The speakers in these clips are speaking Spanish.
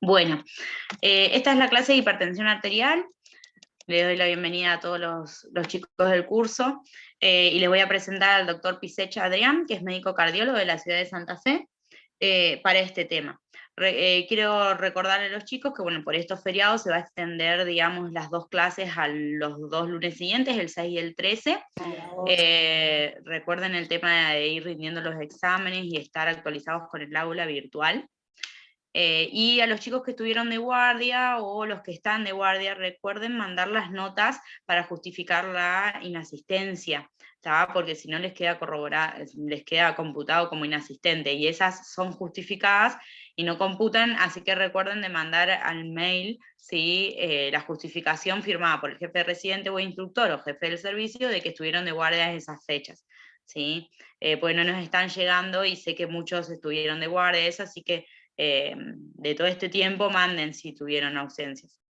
Bueno, esta es la clase de hipertensión arterial. Le doy la bienvenida a todos los chicos del curso y les voy a presentar al doctor Pisecha Adrián, que es médico cardiólogo de la ciudad de Santa Fe, para este tema. Quiero recordarle a los chicos que, bueno, por estos feriados se va a extender, digamos, las dos clases a los 2 lunes siguientes, el 6 y el 13. Recuerden el tema de ir rindiendo los exámenes y estar actualizados con el aula virtual. Y a los chicos que estuvieron de guardia o los que están de guardia, recuerden mandar las notas para justificar la inasistencia, ¿tá? Porque si no les queda les queda computado como inasistente, y esas son justificadas y no computan, así que recuerden de mandar al mail, ¿sí? La justificación firmada por el jefe de residente o instructor o jefe del servicio de que estuvieron de guardia en esas fechas, ¿sí? Pues no nos están llegando y sé que muchos estuvieron de guardia, así que de todo este tiempo manden si tuvieron ausencias.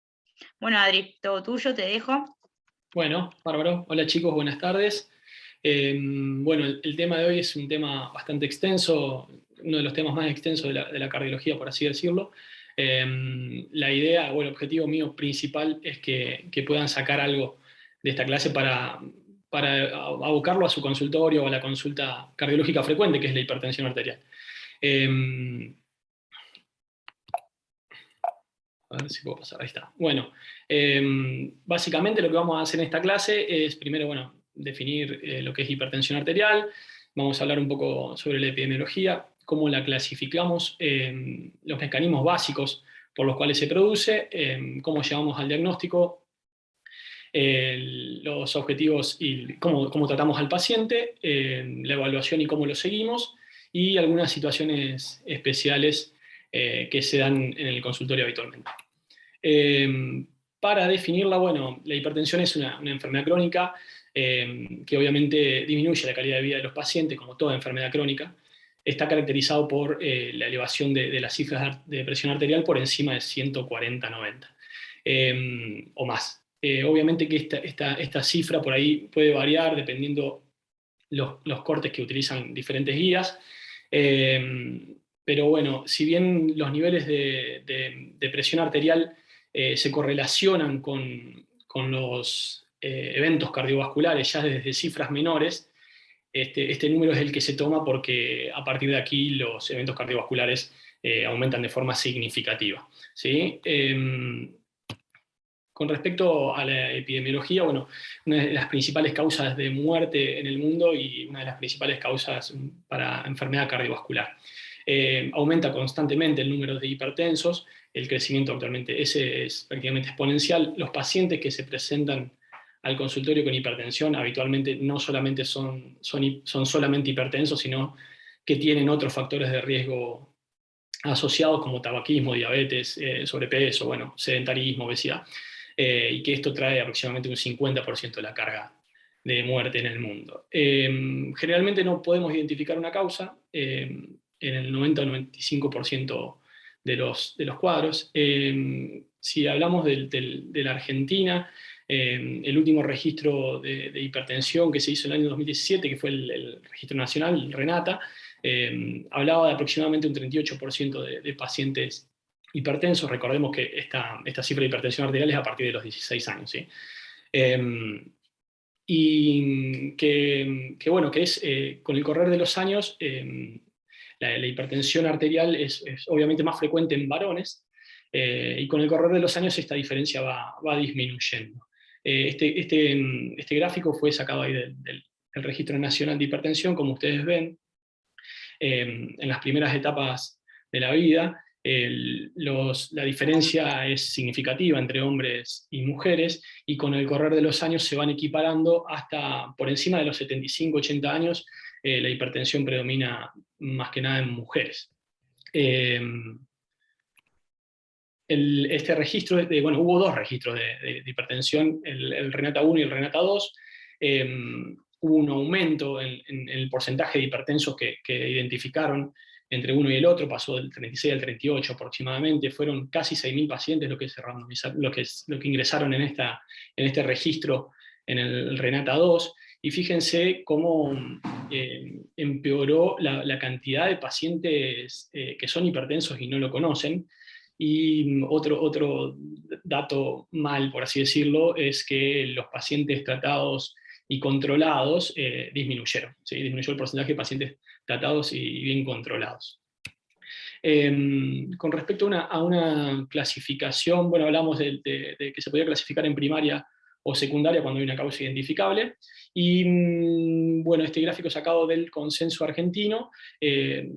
Bueno, Adri, todo tuyo, te dejo. Bueno, bárbaro. Hola chicos, buenas tardes. Bueno, el tema de hoy es un tema bastante extenso, uno de los temas más extensos de la cardiología, por así decirlo. La idea o el objetivo mío principal es que puedan sacar algo de esta clase para abocarlo a su consultorio o a la consulta cardiológica frecuente, que es la hipertensión arterial. A ver si puedo pasar, ahí está. Bueno, básicamente lo que vamos a hacer en esta clase es primero, bueno, definir lo que es hipertensión arterial, vamos a hablar un poco sobre la epidemiología, cómo la clasificamos, los mecanismos básicos por los cuales se produce, cómo llegamos al diagnóstico, los objetivos y cómo tratamos al paciente, la evaluación y cómo lo seguimos, y algunas situaciones especiales que se dan en el consultorio habitualmente. Para definirla, bueno, la hipertensión es una enfermedad crónica que obviamente disminuye la calidad de vida de los pacientes, como toda enfermedad crónica. Está caracterizado por la elevación de las cifras de presión arterial por encima de 140/90 o más. Obviamente que esta cifra por ahí puede variar dependiendo los cortes que utilizan diferentes guías. Pero bueno, si bien los niveles de presión arterial se correlacionan con los eventos cardiovasculares ya desde cifras menores, este número es el que se toma porque a partir de aquí los eventos cardiovasculares aumentan de forma significativa, ¿sí? Con respecto a la epidemiología, bueno, una de las principales causas de muerte en el mundo y una de las principales causas para enfermedad cardiovascular. Aumenta constantemente el número de hipertensos, el crecimiento actualmente ese es prácticamente exponencial. Los pacientes que se presentan al consultorio con hipertensión habitualmente no solamente son solamente hipertensos, sino que tienen otros factores de riesgo asociados como tabaquismo, diabetes, sobrepeso, bueno, sedentarismo, obesidad. Y que esto trae aproximadamente un 50% de la carga de muerte en el mundo. Generalmente no podemos identificar una causa en el 90-95% de los cuadros. Si hablamos de la Argentina, el último registro de hipertensión que se hizo en el año 2017, que fue el registro nacional, el RENATA, hablaba de aproximadamente un 38% de pacientes hipertensos. Recordemos que esta cifra de hipertensión arterial es a partir de los 16 años, ¿sí? Y bueno, que es con el correr de los años, la hipertensión arterial es obviamente más frecuente en varones, y con el correr de los años esta diferencia va disminuyendo. Este gráfico fue sacado ahí del Registro Nacional de Hipertensión, como ustedes ven, en las primeras etapas de la vida. La diferencia es significativa entre hombres y mujeres, y con el correr de los años se van equiparando hasta por encima de los 75-80 años. La hipertensión predomina más que nada en mujeres. Este registro, bueno, hubo dos registros de hipertensión, el RENATA 1 y el RENATA 2. Hubo un aumento en el porcentaje de hipertensos que identificaron entre uno y el otro, pasó del 36 al 38 aproximadamente. Fueron casi 6.000 pacientes lo que ingresaron en este registro en el RENATA 2, y fíjense cómo empeoró la cantidad de pacientes que son hipertensos y no lo conocen. Y otro dato mal, por así decirlo, es que los pacientes tratados y controlados disminuyeron, ¿sí? Disminuyó el porcentaje de pacientes tratados y bien controlados. Con respecto a una clasificación, bueno, hablamos de que se podía clasificar en primaria o secundaria cuando hay una causa identificable. Y bueno, este gráfico sacado del consenso argentino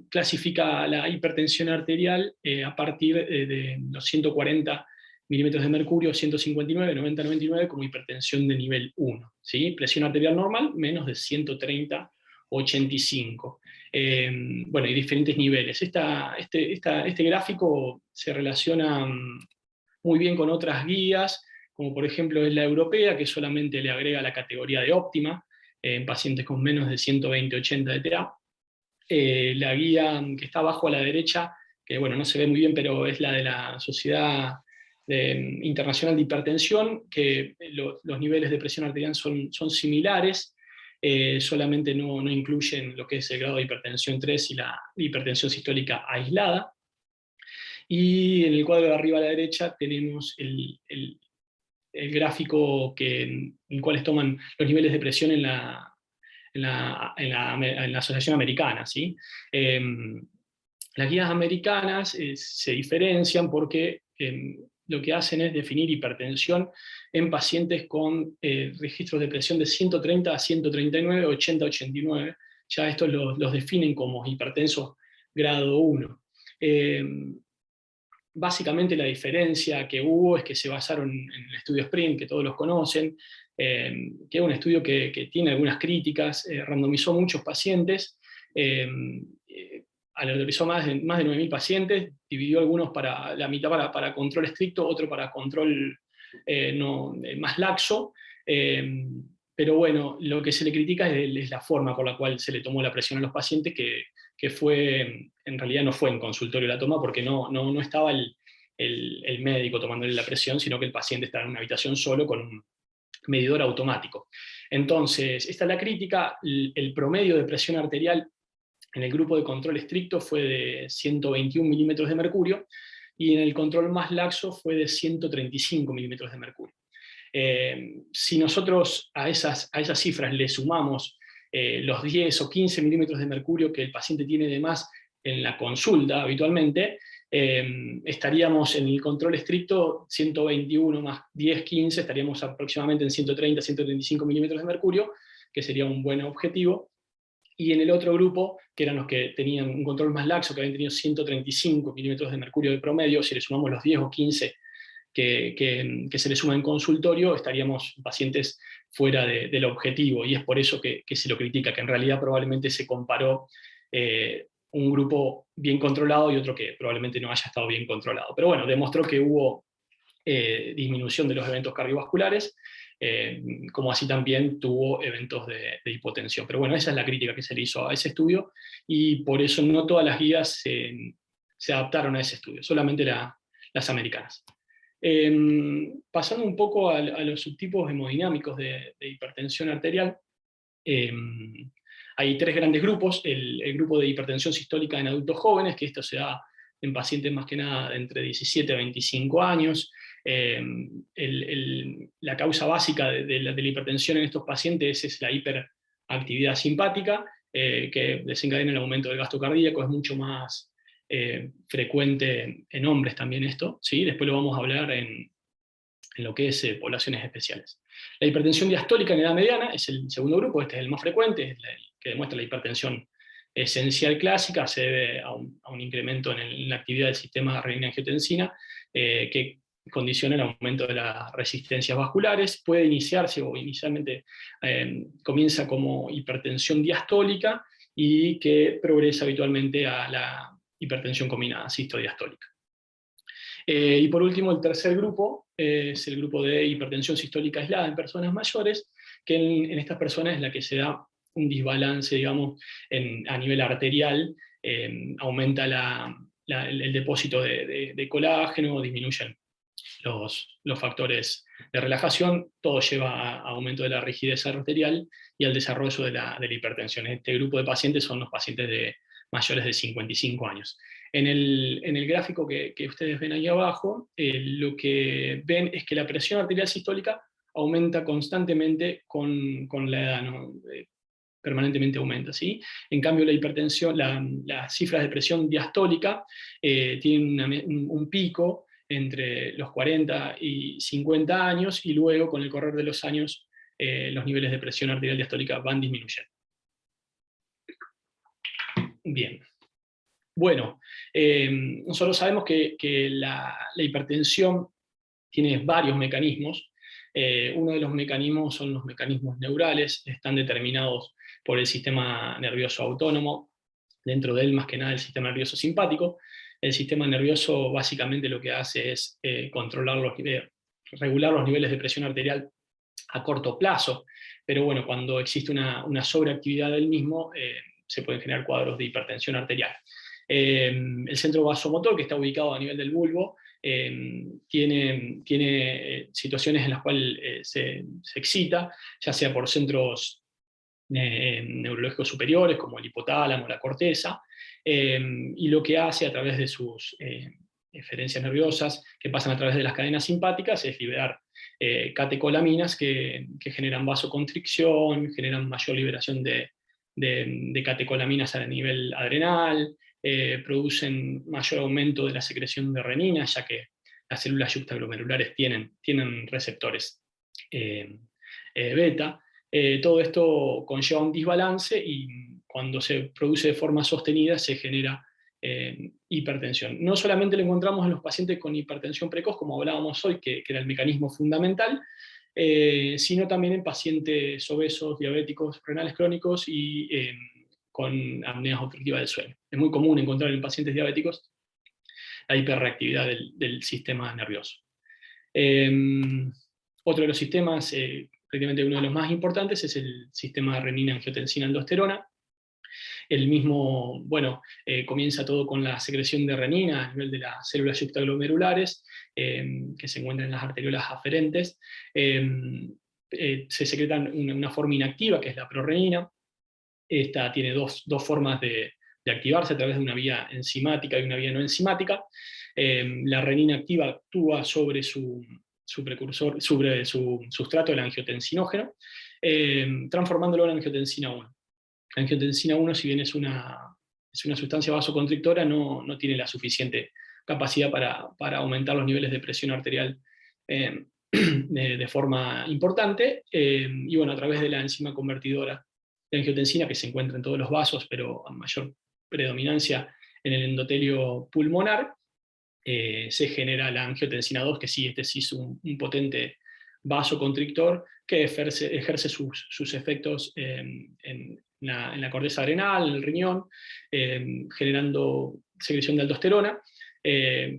clasifica la hipertensión arterial a partir de los 140 milímetros de mercurio, 159, 90, 99 como hipertensión de nivel 1. ¿Sí? Presión arterial normal, menos de 130, 85. Bueno, y diferentes niveles. Este gráfico se relaciona muy bien con otras guías, como por ejemplo es la europea, que solamente le agrega la categoría de óptima en pacientes con menos de 120-80 de TA. La guía que está abajo a la derecha, que bueno, no se ve muy bien, pero es la de la Sociedad Internacional de Hipertensión, que los niveles de presión arterial son similares, solamente no incluyen lo que es el grado de hipertensión 3 y la hipertensión sistólica aislada. Y en el cuadro de arriba a la derecha tenemos el gráfico en el cual toman los niveles de presión en la Asociación Americana. ¿Sí? Las guías americanas se diferencian porque lo que hacen es definir hipertensión en pacientes con registros de presión de 130 a 139, 80 a 89. Ya estos los definen como hipertensos grado 1. Básicamente la diferencia que hubo es que se basaron en el estudio SPRINT, que todos los conocen, que es un estudio que tiene algunas críticas, randomizó muchos pacientes, aleatorizó más de 9.000 pacientes, dividió algunos para la mitad para control estricto, otro para control más laxo, pero bueno, lo que se le critica es la forma por la cual se le tomó la presión a los pacientes, que fue, en realidad no fue en consultorio la toma, porque no estaba el médico tomándole la presión, sino que el paciente estaba en una habitación solo con un medidor automático. Entonces, esta es la crítica. El promedio de presión arterial en el grupo de control estricto fue de 121 milímetros de mercurio, y en el control más laxo fue de 135 milímetros de mercurio. Si nosotros a esas cifras le sumamos los 10 o 15 milímetros de mercurio que el paciente tiene de más en la consulta habitualmente, estaríamos en el control estricto 121 más 10, 15, estaríamos aproximadamente en 130, 135 milímetros de mercurio, que sería un buen objetivo. Y en el otro grupo, que eran los que tenían un control más laxo, que habían tenido 135 milímetros de mercurio de promedio, si le sumamos los 10 o 15 que se le suma en consultorio, estaríamos pacientes fuera del objetivo, y es por eso que se lo critica, que en realidad probablemente se comparó un grupo bien controlado y otro que probablemente no haya estado bien controlado. Pero bueno, demostró que hubo disminución de los eventos cardiovasculares, como así también tuvo eventos de hipotensión. Pero bueno, esa es la crítica que se le hizo a ese estudio, y por eso no todas las guías se adaptaron a ese estudio, solamente las americanas. Pasando un poco a los subtipos hemodinámicos de hipertensión arterial, hay tres grandes grupos. El grupo de hipertensión sistólica en adultos jóvenes, que esto se da en pacientes más que nada de entre 17 a 25 años. La causa básica de la hipertensión en estos pacientes es la hiperactividad simpática, que desencadena el aumento del gasto cardíaco. Es mucho más frecuente en hombres también esto, ¿sí? Después lo vamos a hablar en lo que es poblaciones especiales. La hipertensión diastólica en edad mediana es el segundo grupo. Este es el más frecuente, es el que demuestra la hipertensión esencial clásica. Se debe a un incremento en la actividad del sistema renina-angiotensina, que condiciona el aumento de las resistencias vasculares. Puede iniciarse, o inicialmente comienza como hipertensión diastólica, y que progresa habitualmente a la hipertensión combinada sistodiastólica. Y por último, el tercer grupo es el grupo de hipertensión sistólica aislada en personas mayores, que en estas personas es la que se da un desbalance, digamos, a nivel arterial. Aumenta el depósito de colágeno, disminuyen los factores de relajación, todo lleva a aumento de la rigidez arterial y al desarrollo de la hipertensión. Este grupo de pacientes son los pacientes mayores de 55 años. En el gráfico que ustedes ven ahí abajo, lo que ven es que la presión arterial sistólica aumenta constantemente con la edad, ¿no? Permanentemente aumenta, ¿sí? En cambio, la hipertensión, las cifras de presión diastólica tienen un pico entre los 40 y 50 años, y luego, con el correr de los años, los niveles de presión arterial diastólica van disminuyendo. Bien. Bueno, nosotros sabemos que la hipertensión tiene varios mecanismos. Uno de los mecanismos son los mecanismos neurales, están determinados por el sistema nervioso autónomo, dentro de él más que nada el sistema nervioso simpático. El sistema nervioso básicamente lo que hace es regular los niveles de presión arterial a corto plazo, pero bueno, cuando existe una sobreactividad del mismo, se pueden generar cuadros de hipertensión arterial. El centro vasomotor, que está ubicado a nivel del bulbo, tiene situaciones en las cuales se excita, ya sea por centros neurológicos superiores, como el hipotálamo, la corteza, y lo que hace a través de sus eferencias nerviosas, que pasan a través de las cadenas simpáticas, es liberar catecolaminas que generan vasoconstricción, generan mayor liberación de catecolaminas a nivel adrenal, producen mayor aumento de la secreción de renina, ya que las células yuxtaglomerulares tienen receptores beta. Todo esto conlleva un desbalance y cuando se produce de forma sostenida se genera hipertensión. No solamente lo encontramos en los pacientes con hipertensión precoz, como hablábamos hoy, que era el mecanismo fundamental, sino también en pacientes obesos, diabéticos, renales crónicos y con apnea obstructiva del sueño. Es muy común encontrar en pacientes diabéticos la hiperreactividad del sistema nervioso. Otro de los sistemas, prácticamente uno de los más importantes, es el sistema renina-angiotensina-aldosterona. El mismo, bueno, comienza todo con la secreción de renina a nivel de las células yuxtaglomerulares, que se encuentran en las arteriolas aferentes. Se secretan una forma inactiva, que es la prorenina. Esta tiene dos formas de activarse a través de una vía enzimática y una vía no enzimática. La renina activa actúa sobre su precursor, sobre su sustrato, el angiotensinógeno, transformándolo en angiotensina 1. La angiotensina 1, si bien es una sustancia vasoconstrictora, no tiene la suficiente capacidad para aumentar los niveles de presión arterial de forma importante, y bueno, a través de la enzima convertidora de angiotensina, que se encuentra en todos los vasos, pero a mayor predominancia en el endotelio pulmonar, se genera la angiotensina 2, que sí, sí es un potente vasoconstrictor que ejerce sus efectos en la corteza adrenal, en el riñón, generando secreción de aldosterona,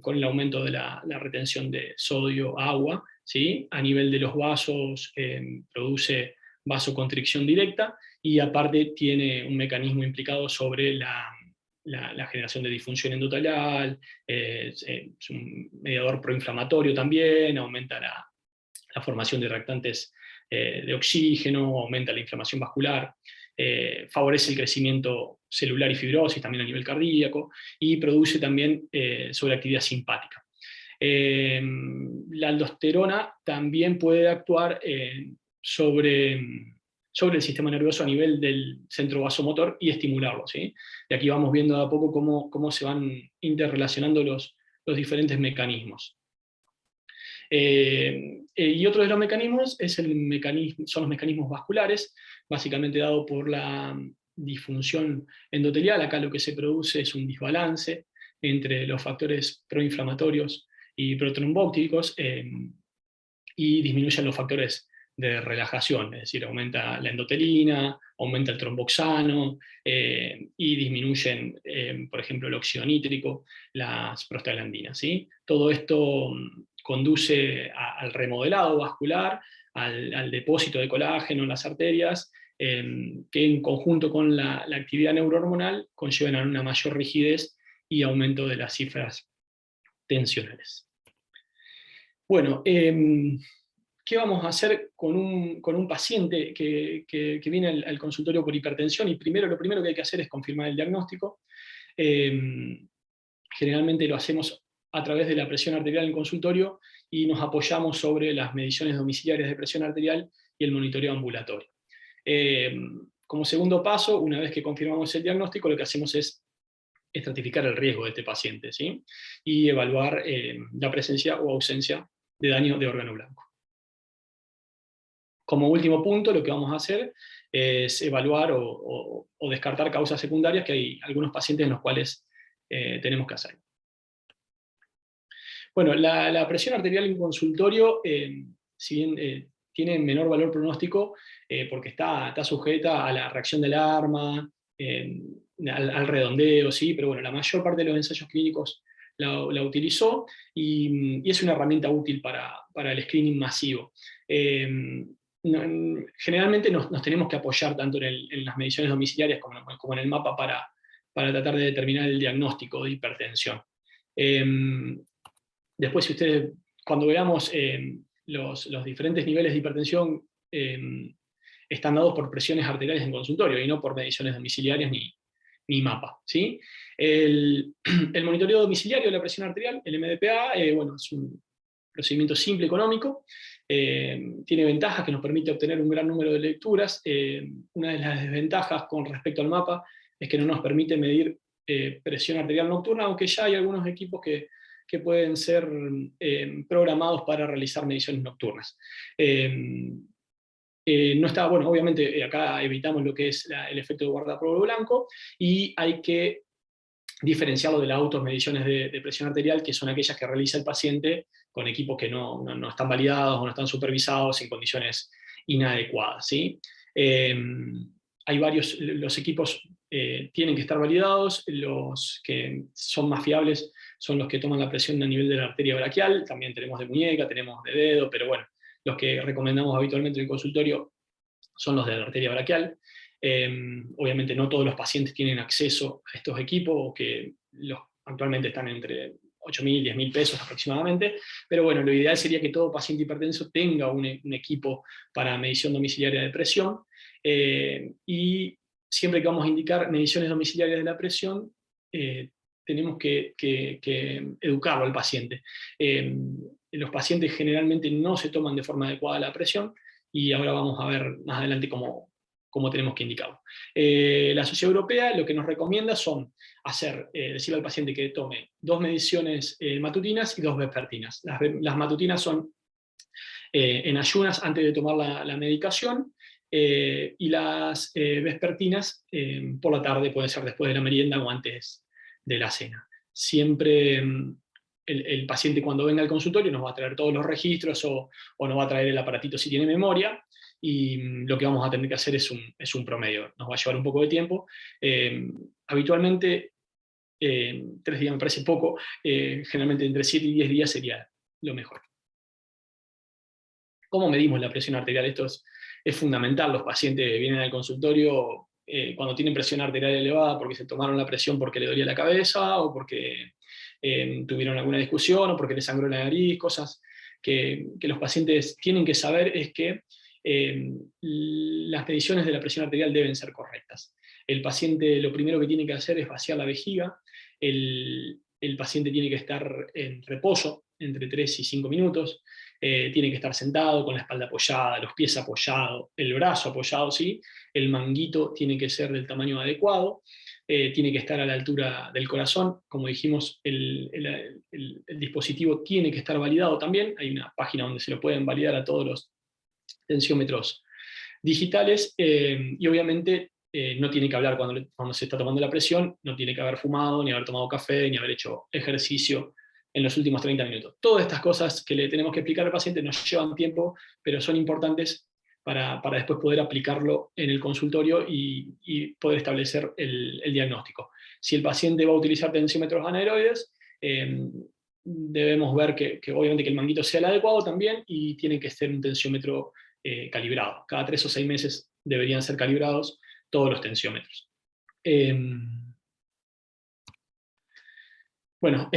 con el aumento de la retención de sodio, agua, ¿sí? A nivel de los vasos produce vasoconstricción directa, y aparte tiene un mecanismo implicado sobre la generación de disfunción endotelial, es un mediador proinflamatorio también, aumenta la formación de reactantes de oxígeno, aumenta la inflamación vascular, favorece el crecimiento celular y fibrosis también a nivel cardíaco, y produce también sobreactividad simpática. La aldosterona también puede actuar sobre el sistema nervioso a nivel del centro vasomotor y estimularlo, ¿sí? Y aquí vamos viendo de a poco cómo se van interrelacionando los diferentes mecanismos. Y otro de los mecanismos son los mecanismos vasculares, básicamente dado por la disfunción endotelial. Acá lo que se produce es un desbalance entre los factores proinflamatorios y protrombóticos, y disminuyen los factores de relajación, es decir, aumenta la endotelina, aumenta el tromboxano, y disminuyen, por ejemplo, el óxido nítrico, las prostaglandinas, ¿sí? Todo esto conduce al remodelado vascular, al depósito de colágeno en las arterias, que en conjunto con la actividad neurohormonal conllevan a una mayor rigidez y aumento de las cifras tensionales. Bueno, ¿qué vamos a hacer con un paciente que viene al consultorio por hipertensión? Y lo primero que hay que hacer es confirmar el diagnóstico. Generalmente lo hacemos a través de la presión arterial en consultorio y nos apoyamos sobre las mediciones domiciliarias de presión arterial y el monitoreo ambulatorio. Como segundo paso, una vez que confirmamos el diagnóstico, lo que hacemos es estratificar el riesgo de este paciente, ¿sí? Y evaluar la presencia o ausencia de daño de órgano blanco. Como último punto, lo que vamos a hacer es evaluar o descartar causas secundarias, que hay algunos pacientes en los cuales tenemos que hacer. Bueno, la presión arterial en consultorio, si bien tiene menor valor pronóstico, porque está sujeta a la reacción del arma, al redondeo, ¿sí? Pero bueno, la mayor parte de los ensayos clínicos la utilizó y es una herramienta útil para el screening masivo. Generalmente nos tenemos que apoyar tanto en las mediciones domiciliarias como en el mapa para tratar de determinar el diagnóstico de hipertensión. Después, si ustedes, cuando veamos los diferentes niveles de hipertensión, están dados por presiones arteriales en consultorio y no por mediciones domiciliarias ni mapa, ¿sí? El monitoreo domiciliario de la presión arterial, el MDPA, bueno, es un procedimiento simple, económico, tiene ventajas que nos permite obtener un gran número de lecturas. Una de las desventajas con respecto al mapa es que no nos permite medir presión arterial nocturna, aunque ya hay algunos equipos que pueden ser programados para realizar mediciones nocturnas. No está, bueno, obviamente acá evitamos lo que es el efecto de guardapolvo blanco y hay que diferenciarlo de las automediciones de presión arterial, que son aquellas que realiza el paciente con equipos que no están validados o no están supervisados en condiciones inadecuadas, ¿sí? Hay los equipos tienen que estar validados, los que son más fiables son los que toman la presión a nivel de la arteria braquial, también tenemos de muñeca, tenemos de dedo, pero bueno, los que recomendamos habitualmente en el consultorio son los de la arteria braquial. Obviamente no todos los pacientes tienen acceso a estos equipos, que actualmente están entre 8.000, 10.000 pesos aproximadamente, pero bueno, lo ideal sería que todo paciente hipertenso tenga un equipo para medición domiciliaria de presión, y siempre que vamos a indicar mediciones domiciliarias de la presión, tenemos que educarlo al paciente. Los pacientes generalmente no se toman de forma adecuada la presión, y ahora vamos a ver más adelante cómo tenemos que indicarlo. La Sociedad Europea lo que nos recomienda son decirle al paciente que tome 2 mediciones matutinas y 2 vespertinas. Las matutinas son en ayunas antes de tomar la medicación, y las vespertinas por la tarde, puede ser después de la merienda o antes de la cena. Siempre el paciente, cuando venga al consultorio, nos va a traer todos los registros o nos va a traer el aparatito si tiene memoria, y lo que vamos a tener que hacer es un promedio. Nos va a llevar un poco de tiempo. Habitualmente 3 días me parece poco, generalmente entre 7 y 10 días sería lo mejor. ¿Cómo medimos la presión arterial? Esto es fundamental. Los pacientes vienen al consultorio cuando tienen presión arterial elevada porque se tomaron la presión porque le dolía la cabeza, o porque tuvieron alguna discusión, o porque les sangró la nariz. Cosas que los pacientes tienen que saber es que las mediciones de la presión arterial deben ser correctas. El paciente lo primero que tiene que hacer es vaciar la vejiga. El paciente tiene que estar en reposo entre 3 y 5 minutos. Tiene que estar sentado con la espalda apoyada, los pies apoyados, el brazo apoyado, ¿sí? El manguito tiene que ser del tamaño adecuado, tiene que estar a la altura del corazón. Como dijimos, el dispositivo tiene que estar validado también. Hay una página donde se lo pueden validar a todos los tensiómetros digitales, y obviamente no tiene que hablar cuando se está tomando la presión, no tiene que haber fumado, ni haber tomado café, ni haber hecho ejercicio en los últimos 30 minutos. Todas estas cosas que le tenemos que explicar al paciente nos llevan tiempo, pero son importantes para después poder aplicarlo en el consultorio y poder establecer el diagnóstico. Si el paciente va a utilizar tensiómetros anaeroides, debemos ver que obviamente que el manguito sea el adecuado también, y tiene que ser un tensiómetro calibrado. Cada 3 o 6 meses deberían ser calibrados todos los tensiómetros. Bueno,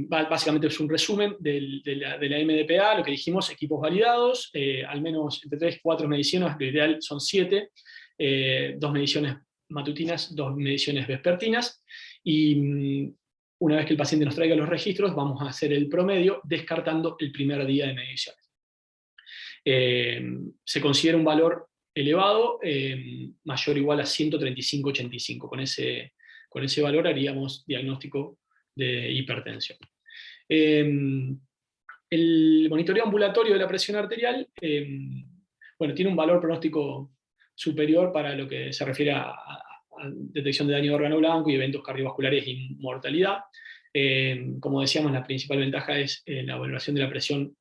básicamente es un resumen de la MDPA, lo que dijimos, equipos validados, al menos entre 3 y 4 mediciones, lo ideal son 7, 2 mediciones matutinas, 2 mediciones vespertinas, y una vez que el paciente nos traiga los registros, vamos a hacer el promedio descartando el primer día de mediciones. Se considera un valor elevado, mayor o igual a 135/85. Con ese valor haríamos diagnóstico de hipertensión. El monitoreo ambulatorio de la presión arterial, bueno, tiene un valor pronóstico superior para lo que se refiere a detección de daño de órgano blanco y eventos cardiovasculares y mortalidad. Como decíamos, la principal ventaja es la valoración de la presión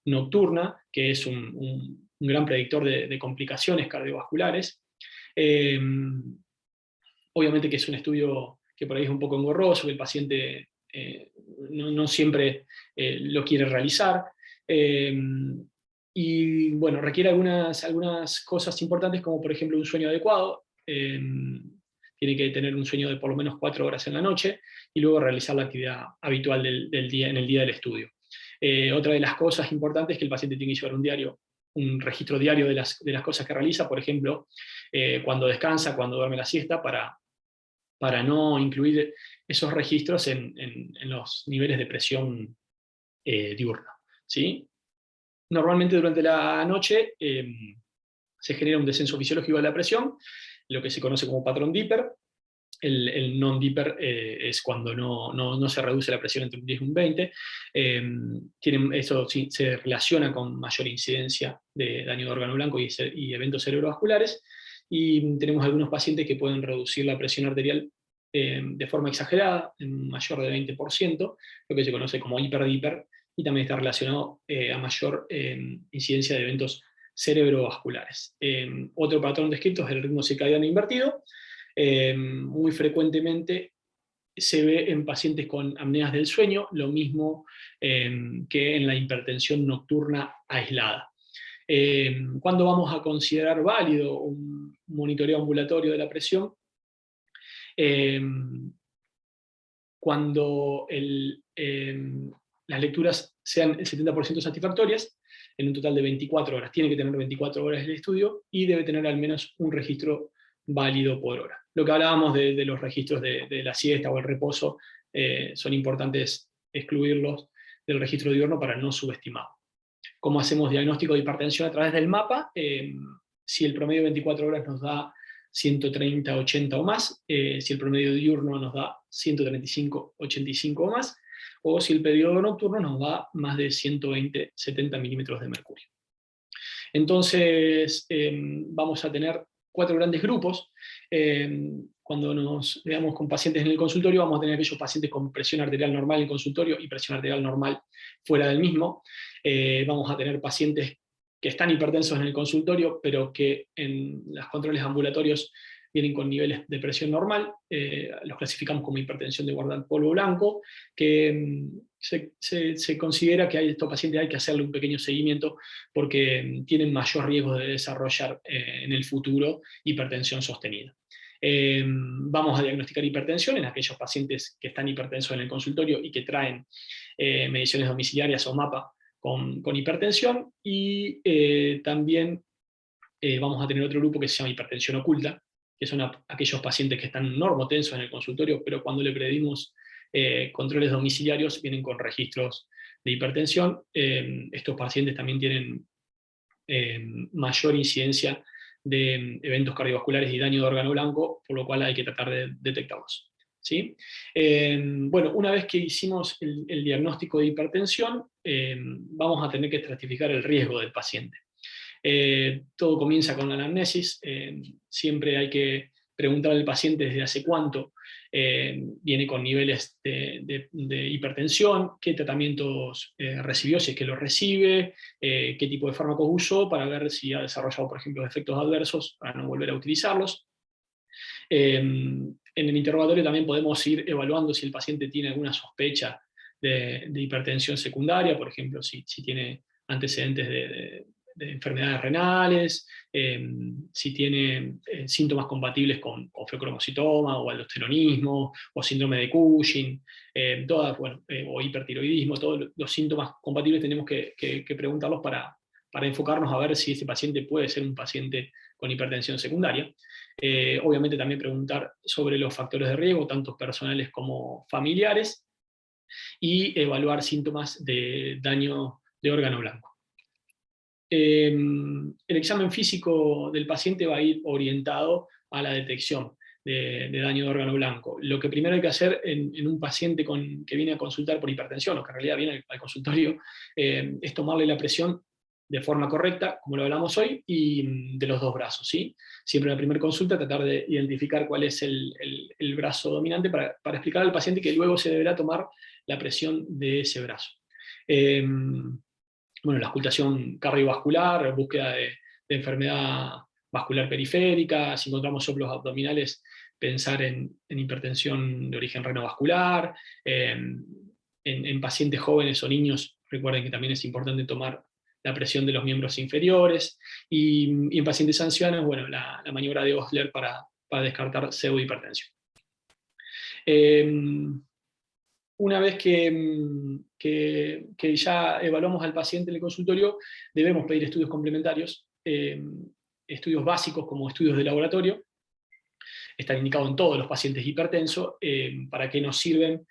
nocturna, que es un gran predictor de complicaciones cardiovasculares. Obviamente que es un estudio que por ahí es un poco engorroso, que el paciente no siempre lo quiere realizar. Y bueno, requiere algunas cosas importantes, como por ejemplo un sueño adecuado. Tiene que tener un sueño de por lo menos 4 horas en la noche y luego realizar la actividad habitual del día, en el día del estudio. Otra de las cosas importantes es que el paciente tiene que llevar un registro diario de las cosas que realiza, por ejemplo, cuando descansa, cuando duerme la siesta, para no incluir esos registros en los niveles de presión diurna, ¿sí? Normalmente durante la noche se genera un descenso fisiológico de la presión, lo que se conoce como patrón Dipper. El non-Dipper es cuando no se reduce la presión entre un 10 y un 20. Eso sí, se relaciona con mayor incidencia de daño de órgano blanco y eventos cerebrovasculares. Y tenemos algunos pacientes que pueden reducir la presión arterial de forma exagerada, en mayor de 20%, lo que se conoce como hiper-Dipper, y también está relacionado a mayor incidencia de eventos cerebrovasculares. Otro patrón descrito es el ritmo circadiano invertido. Muy frecuentemente se ve en pacientes con apneas del sueño, lo mismo que en la hipertensión nocturna aislada. ¿Cuándo vamos a considerar válido un monitoreo ambulatorio de la presión? Cuando las lecturas sean el 70% satisfactorias, en un total de 24 horas. Tiene que tener 24 horas el estudio y debe tener al menos un registro válido por hora. Lo que hablábamos de los registros de la siesta o el reposo, son importantes excluirlos del registro diurno para no subestimarlo. ¿Cómo hacemos diagnóstico de hipertensión a través del mapa? Si el promedio de 24 horas nos da 130, 80 o más, si el promedio diurno nos da 135, 85 o más, o si el periodo nocturno nos da más de 120, 70 milímetros de mercurio. Entonces, vamos a tener 4 grandes grupos. Cuando nos veamos con pacientes en el consultorio, vamos a tener aquellos pacientes con presión arterial normal en el consultorio y presión arterial normal fuera del mismo. Vamos a tener pacientes que están hipertensos en el consultorio, pero que en los controles ambulatorios vienen con niveles de presión normal. Los clasificamos como hipertensión de guardar polvo blanco, que se considera que a estos pacientes hay que hacerle un pequeño seguimiento porque tienen mayor riesgo de desarrollar en el futuro hipertensión sostenida. Vamos a diagnosticar hipertensión en aquellos pacientes que están hipertensos en el consultorio y que traen mediciones domiciliarias o mapa con hipertensión, y también vamos a tener otro grupo que se llama hipertensión oculta, que son aquellos pacientes que están normotensos en el consultorio, pero cuando le pedimos controles domiciliarios vienen con registros de hipertensión. Estos pacientes también tienen mayor incidencia de eventos cardiovasculares y daño de órgano blanco, por lo cual hay que tratar de detectarlos, ¿sí? Bueno, una vez que hicimos el diagnóstico de hipertensión, vamos a tener que estratificar el riesgo del paciente. Todo comienza con la anamnesis. Siempre hay que preguntar al paciente desde hace cuánto viene con niveles de hipertensión, qué tratamientos recibió, si es que los recibe, qué tipo de fármacos usó, para ver si ha desarrollado, por ejemplo, efectos adversos, para no volver a utilizarlos. En el interrogatorio también podemos ir evaluando si el paciente tiene alguna sospecha de hipertensión secundaria, por ejemplo, si tiene antecedentes de enfermedades renales, si tiene síntomas compatibles con feocromocitoma o aldosteronismo, o síndrome de Cushing, o hipertiroidismo, todos los síntomas compatibles tenemos que preguntarlos para enfocarnos a ver si ese paciente puede ser un paciente con hipertensión secundaria. Obviamente también preguntar sobre los factores de riesgo, tanto personales como familiares, y evaluar síntomas de daño de órgano blanco. El examen físico del paciente va a ir orientado a la detección de daño de órgano blanco. Lo que primero hay que hacer en un paciente que viene a consultar por hipertensión, o que en realidad viene al consultorio, es tomarle la presión de forma correcta, como lo hablamos hoy, y de los dos brazos, ¿sí? Siempre en la primera consulta tratar de identificar cuál es el brazo dominante para explicar al paciente que luego se deberá tomar la presión de ese brazo. La auscultación cardiovascular, búsqueda de enfermedad vascular periférica, si encontramos soplos abdominales, pensar en hipertensión de origen renovascular. En pacientes jóvenes o niños, recuerden que también es importante tomar la presión de los miembros inferiores, y en pacientes ancianos, la maniobra de Osler para descartar pseudohipertensión. Una vez que ya evaluamos al paciente en el consultorio, debemos pedir estudios complementarios, estudios básicos como estudios de laboratorio. Están indicados en todos los pacientes hipertensos. ¿Para qué nos sirven?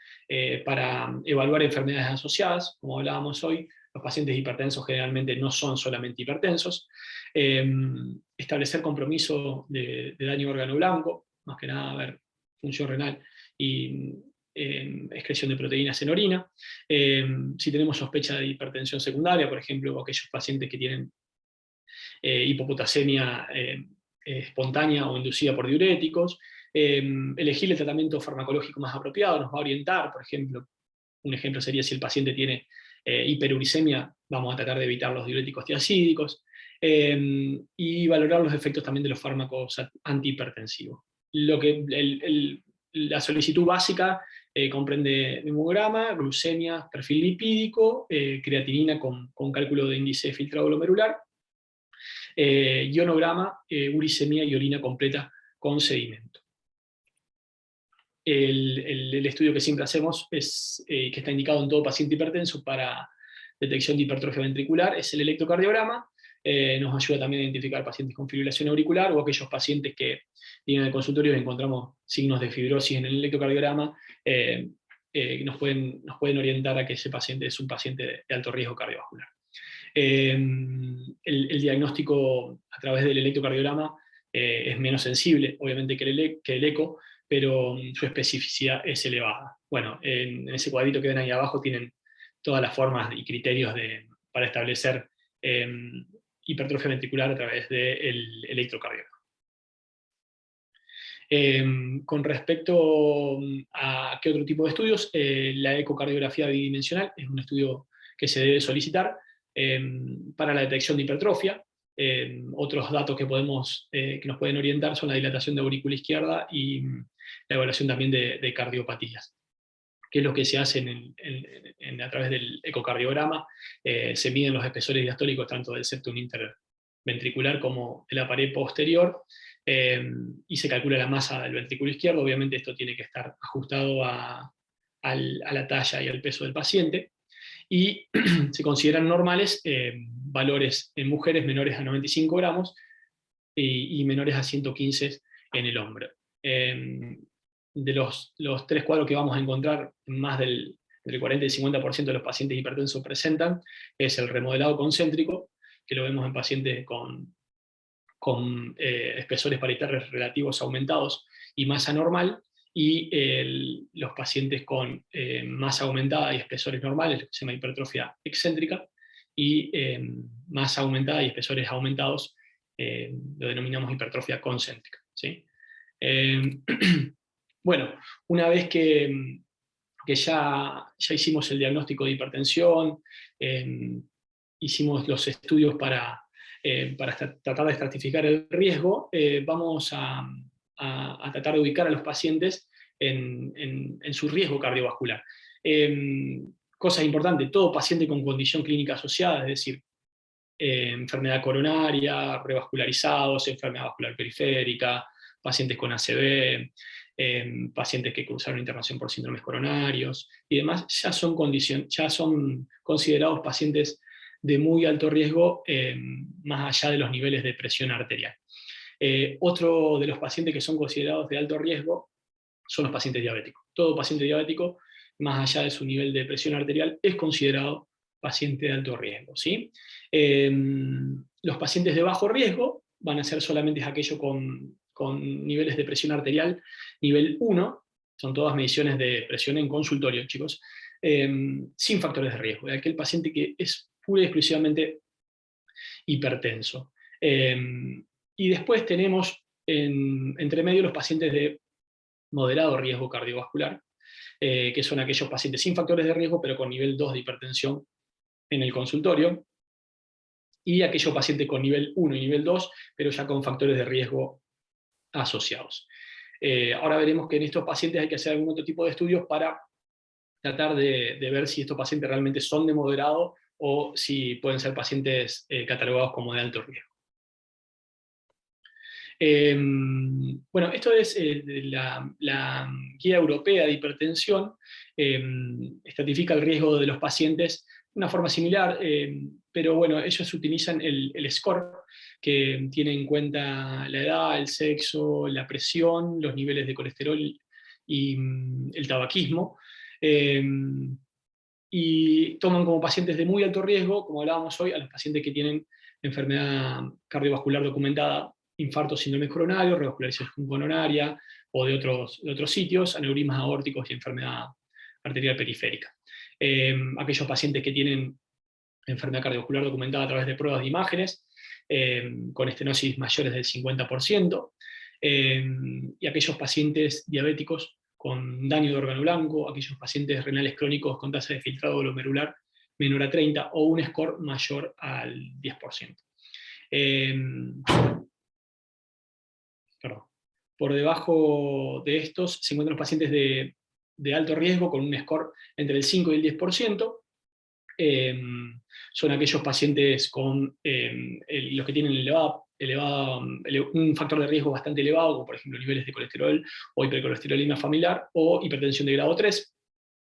Para evaluar enfermedades asociadas, como hablábamos hoy. Los pacientes hipertensos generalmente no son solamente hipertensos. Establecer compromiso de daño órgano blanco, más que nada ver función renal y excreción de proteínas en orina. Si tenemos sospecha de hipertensión secundaria, por ejemplo, aquellos pacientes que tienen hipopotasemia espontánea o inducida por diuréticos, elegir el tratamiento farmacológico más apropiado nos va a orientar. Por ejemplo, un ejemplo sería si el paciente tiene hiperuricemia, vamos a tratar de evitar los diuréticos tiazídicos, y valorar los efectos también de los fármacos antihipertensivos. La solicitud básica comprende hemograma, glucemia, perfil lipídico, creatinina con cálculo de índice de filtrado glomerular, ionograma, uricemia y orina completa con sedimento. El estudio que siempre hacemos, que está indicado en todo paciente hipertenso para detección de hipertrofia ventricular, es el electrocardiograma. Nos ayuda también a identificar pacientes con fibrilación auricular, o aquellos pacientes que vienen al consultorio y encontramos signos de fibrosis en el electrocardiograma, nos pueden orientar a que ese paciente es un paciente de alto riesgo cardiovascular. El diagnóstico a través del electrocardiograma es menos sensible, obviamente, que el eco, pero su especificidad es elevada. En ese cuadrito que ven ahí abajo tienen todas las formas y criterios para establecer hipertrofia ventricular a través del electrocardiograma. Con respecto a qué otro tipo de estudios, la ecocardiografía bidimensional es un estudio que se debe solicitar para la detección de hipertrofia. Otros datos que nos pueden orientar son la dilatación de aurícula izquierda y la evaluación también de cardiopatías, que es lo que se hace a través del ecocardiograma. Se miden los espesores diastólicos tanto del septum interventricular como de la pared posterior, y se calcula la masa del ventrículo izquierdo. Obviamente esto tiene que estar ajustado a la talla y al peso del paciente, y se consideran normales valores en mujeres menores a 95 gramos y menores a 115 en el hombre. De los 3 cuadros que vamos a encontrar, más del 40 y 50% de los pacientes hipertensos presentan, es el remodelado concéntrico, que lo vemos en pacientes con espesores paritarios relativos aumentados y masa normal, y los pacientes con masa aumentada y espesores normales, lo que se llama hipertrofia excéntrica, y masa aumentada y espesores aumentados, lo denominamos hipertrofia concéntrica, ¿sí? Una vez que ya hicimos el diagnóstico de hipertensión, hicimos los estudios para tratar de estratificar el riesgo, vamos a tratar de ubicar a los pacientes en su riesgo cardiovascular. Cosa importante, todo paciente con condición clínica asociada, es decir, enfermedad coronaria, revascularizados, enfermedad vascular periférica, pacientes con ACV, pacientes que cursaron internación por síndromes coronarios y demás, ya son considerados pacientes de muy alto riesgo, más allá de los niveles de presión arterial. Otro de los pacientes que son considerados de alto riesgo son los pacientes diabéticos. Todo paciente diabético, más allá de su nivel de presión arterial, es considerado paciente de alto riesgo, ¿sí? Los pacientes de bajo riesgo van a ser solamente aquellos con niveles de presión arterial nivel 1, son todas mediciones de presión en consultorio, chicos, sin factores de riesgo, aquel paciente que es pura y exclusivamente hipertenso. Y después tenemos entre medio los pacientes de moderado riesgo cardiovascular, que son aquellos pacientes sin factores de riesgo, pero con nivel 2 de hipertensión en el consultorio, y aquellos pacientes con nivel 1 y nivel 2, pero ya con factores de riesgo asociados. Ahora veremos que en estos pacientes hay que hacer algún otro tipo de estudios para tratar de ver si estos pacientes realmente son de moderado o si pueden ser pacientes catalogados como de alto riesgo. Bueno, esto es la Guía Europea de Hipertensión, estratifica el riesgo de los pacientes de una forma similar, pero bueno, ellos utilizan el score, que tiene en cuenta la edad, el sexo, la presión, los niveles de colesterol y el tabaquismo, y toman como pacientes de muy alto riesgo, como hablábamos hoy, a los pacientes que tienen enfermedad cardiovascular documentada, infartos, síndromes coronarios, revascularización coronaria o de otros sitios, aneurismas aórticos y enfermedad arterial periférica. Aquellos pacientes que tienen enfermedad cardiovascular documentada a través de pruebas de imágenes, con estenosis mayores del 50%, y aquellos pacientes diabéticos con daño de órgano blanco, aquellos pacientes renales crónicos con tasa de filtrado glomerular menor a 30 o un score mayor al 10%. Perdón. Por debajo de estos se encuentran los pacientes de alto riesgo con un score entre el 5 y el 10%. Son aquellos pacientes con los que tienen un factor de riesgo bastante elevado, como por ejemplo niveles de colesterol o hipercolesterolemia familiar o hipertensión de grado 3.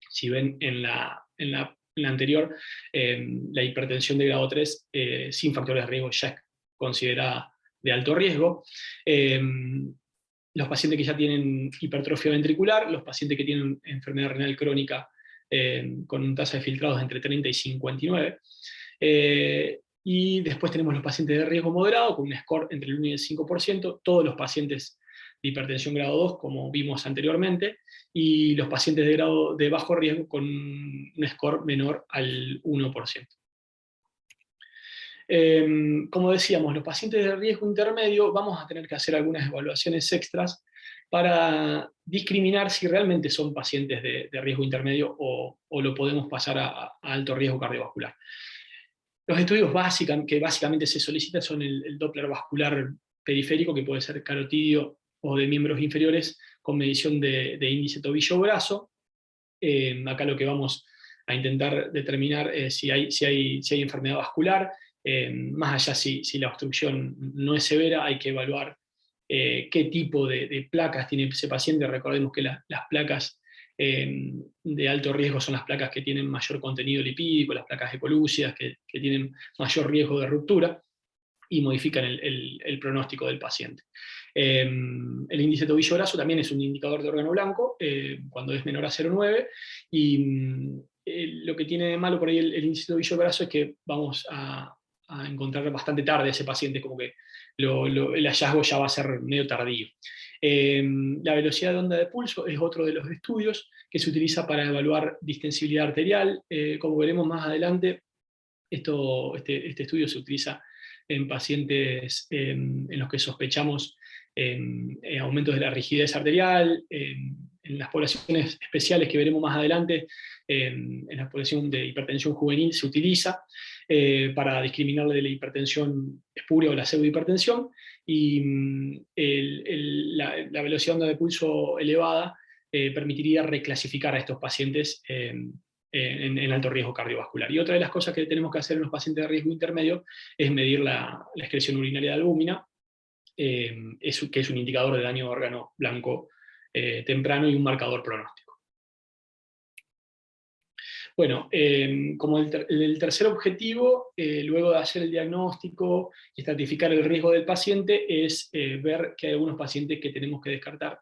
Si ven en la anterior, la hipertensión de grado 3 sin factores de riesgo ya es considerada de alto riesgo. Los pacientes que ya tienen hipertrofia ventricular, los pacientes que tienen enfermedad renal crónica con una tasa de filtrados entre 30 y 59. Y después tenemos los pacientes de riesgo moderado, con un score entre el 1 y el 5%, todos los pacientes de hipertensión grado 2, como vimos anteriormente, y los pacientes de bajo riesgo con un score menor al 1%. Como decíamos, los pacientes de riesgo intermedio vamos a tener que hacer algunas evaluaciones extras para discriminar si realmente son pacientes de riesgo intermedio o lo podemos pasar a alto riesgo cardiovascular. Los estudios que básicamente se solicitan son el Doppler vascular periférico, que puede ser carotidio o de miembros inferiores, con medición de índice tobillo-brazo. Acá lo que vamos a intentar determinar es si hay enfermedad vascular. Más allá si la obstrucción no es severa, hay que evaluar qué tipo de placas tiene ese paciente. Recordemos que las placas de alto riesgo son las placas que tienen mayor contenido lipídico, las placas ecolúcidas que tienen mayor riesgo de ruptura y modifican el pronóstico del paciente. El índice tobillo-brazo también es un indicador de órgano blanco cuando es menor a 0,9, y lo que tiene de malo por ahí el índice tobillo-brazo es que vamos a encontrar bastante tarde a ese paciente, como que el hallazgo ya va a ser medio tardío. La velocidad de onda de pulso es otro de los estudios que se utiliza para evaluar distensibilidad arterial. Como veremos más adelante, este estudio se utiliza en pacientes en los que sospechamos aumentos de la rigidez arterial, en las poblaciones especiales que veremos más adelante, en la población de hipertensión juvenil se utiliza para discriminarle de la hipertensión espuria o la pseudohipertensión, y la velocidad de onda de pulso elevada permitiría reclasificar a estos pacientes en alto riesgo cardiovascular. Y otra de las cosas que tenemos que hacer en los pacientes de riesgo intermedio es medir la excreción urinaria de albúmina, que es un indicador de daño de órgano blanco temprano y un marcador pronóstico. Bueno, como el tercer objetivo, luego de hacer el diagnóstico y estratificar el riesgo del paciente, es ver que hay algunos pacientes que tenemos que descartar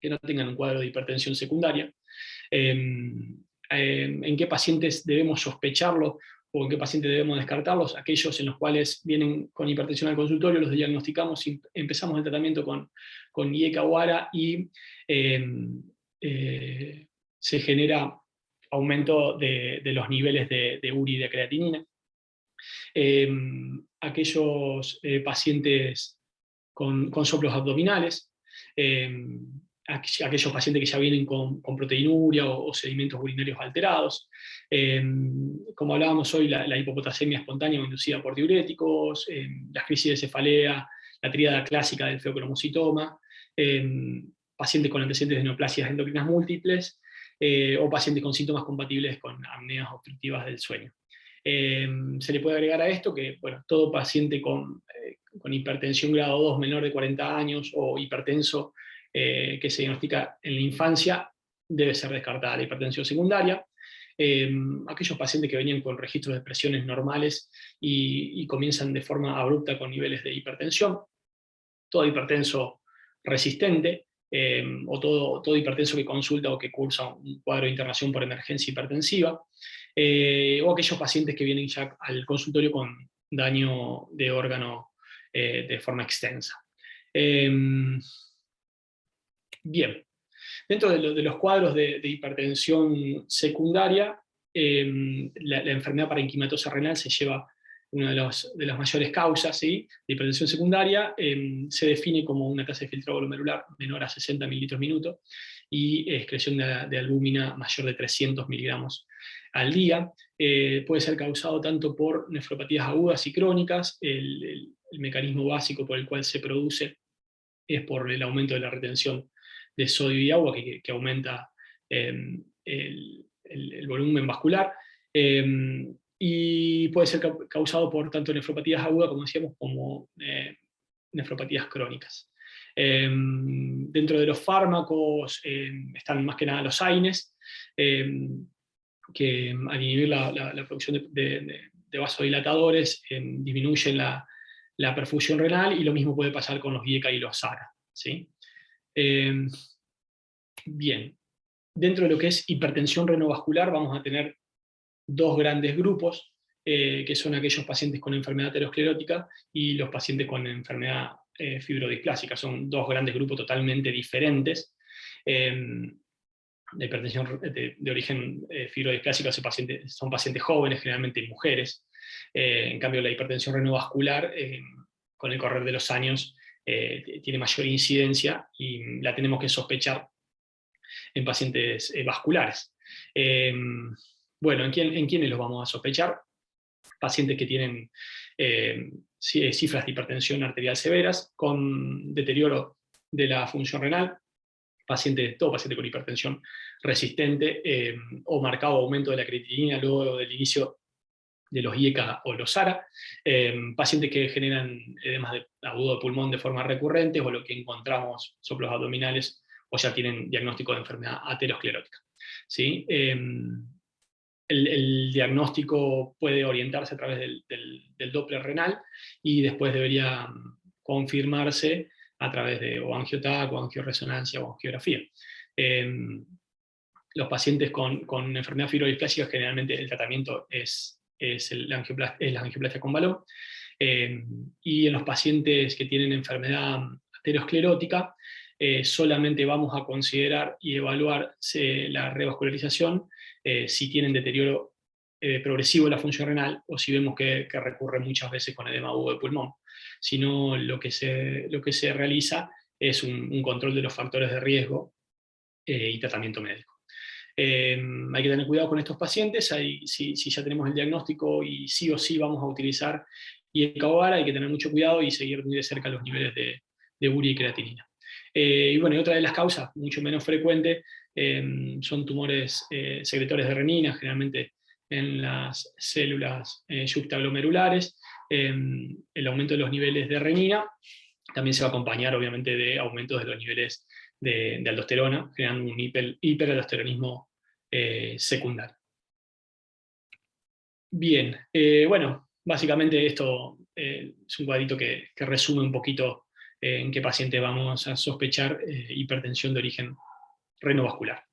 que no tengan un cuadro de hipertensión secundaria. En qué pacientes debemos sospecharlo o en qué pacientes debemos descartarlos. Aquellos en los cuales vienen con hipertensión al consultorio, los diagnosticamos y empezamos el tratamiento con IECA o ARA y se genera aumento de los niveles de URI y de creatinina. Aquellos pacientes con soplos abdominales, aquellos pacientes que ya vienen con proteinuria o sedimentos urinarios alterados. Como hablábamos hoy, la hipopotasemia espontánea o inducida por diuréticos, las crisis de cefalea, la tríada clásica del feocromocitoma, pacientes con antecedentes de neoplasias endocrinas múltiples, o pacientes con síntomas compatibles con apneas obstructivas del sueño. Se le puede agregar a esto que, bueno, todo paciente con hipertensión grado 2 menor de 40 años o hipertenso que se diagnostica en la infancia debe ser descartada la hipertensión secundaria. Aquellos pacientes que venían con registros de presiones normales y comienzan de forma abrupta con niveles de hipertensión, todo hipertenso resistente, o todo hipertenso que consulta o que cursa un cuadro de internación por emergencia hipertensiva, o aquellos pacientes que vienen ya al consultorio con daño de órgano de forma extensa. Bien, dentro de los cuadros de hipertensión secundaria, la enfermedad parenquimatosa renal se lleva una de las mayores causas, ¿sí?, de hipertensión secundaria. Se define como una tasa de filtrado glomerular menor a 60 mililitros minuto y excreción de albúmina mayor de 300 miligramos al día. Puede ser causado tanto por nefropatías agudas y crónicas. El mecanismo básico por el cual se produce es por el aumento de la retención de sodio y agua, que aumenta el volumen vascular. Y puede ser causado por tanto nefropatías agudas, como decíamos, como nefropatías crónicas. Dentro de los fármacos están más que nada los AINES, que al inhibir la producción de vasodilatadores disminuyen la perfusión renal, y lo mismo puede pasar con los IECA y los ARA, ¿sí? Bien, dentro de lo que es hipertensión renovascular vamos a tener dos grandes grupos, que son aquellos pacientes con enfermedad aterosclerótica y los pacientes con enfermedad fibrodisplástica. Son dos grandes grupos totalmente diferentes. La hipertensión de origen fibrodisplástica son pacientes jóvenes, generalmente mujeres. En cambio, la hipertensión renovascular, con el correr de los años, tiene mayor incidencia y la tenemos que sospechar en pacientes vasculares. Bueno, ¿en quiénes los vamos a sospechar? Pacientes que tienen cifras de hipertensión arterial severas, con deterioro de la función renal, todo paciente con hipertensión resistente o marcado aumento de la creatinina luego del inicio de los IECA o los ARA, pacientes que generan edemas agudo de pulmón de forma recurrente, o lo que encontramos soplos abdominales, o ya tienen diagnóstico de enfermedad aterosclerótica, ¿sí? El diagnóstico puede orientarse a través del Doppler renal, y después debería confirmarse a través de o angioTAC, o angioresonancia, o angiografía. Los pacientes con enfermedad fibrodisplástica, generalmente el tratamiento es la angioplastia con balón, y en los pacientes que tienen enfermedad aterosclerótica, solamente vamos a considerar y evaluar la revascularización si tienen deterioro progresivo de la función renal, o si vemos que recurre muchas veces con edema agudo de pulmón. Si no, lo que se realiza es un control de los factores de riesgo y tratamiento médico. Hay que tener cuidado con estos pacientes. Si ya tenemos el diagnóstico y sí o sí vamos a utilizar IECA o ARA, hay que tener mucho cuidado y seguir muy de cerca los niveles de urea y creatinina. Y bueno, y otra de las causas, mucho menos frecuente, son tumores secretores de renina, generalmente en las células yuxtaglomerulares. El aumento de los niveles de renina también se va a acompañar, obviamente, de aumentos de los niveles de aldosterona, generando un hiperaldosteronismo secundario. Bien, bueno, básicamente esto es un cuadrito que resume un poquito en qué paciente vamos a sospechar hipertensión de origen renovascular.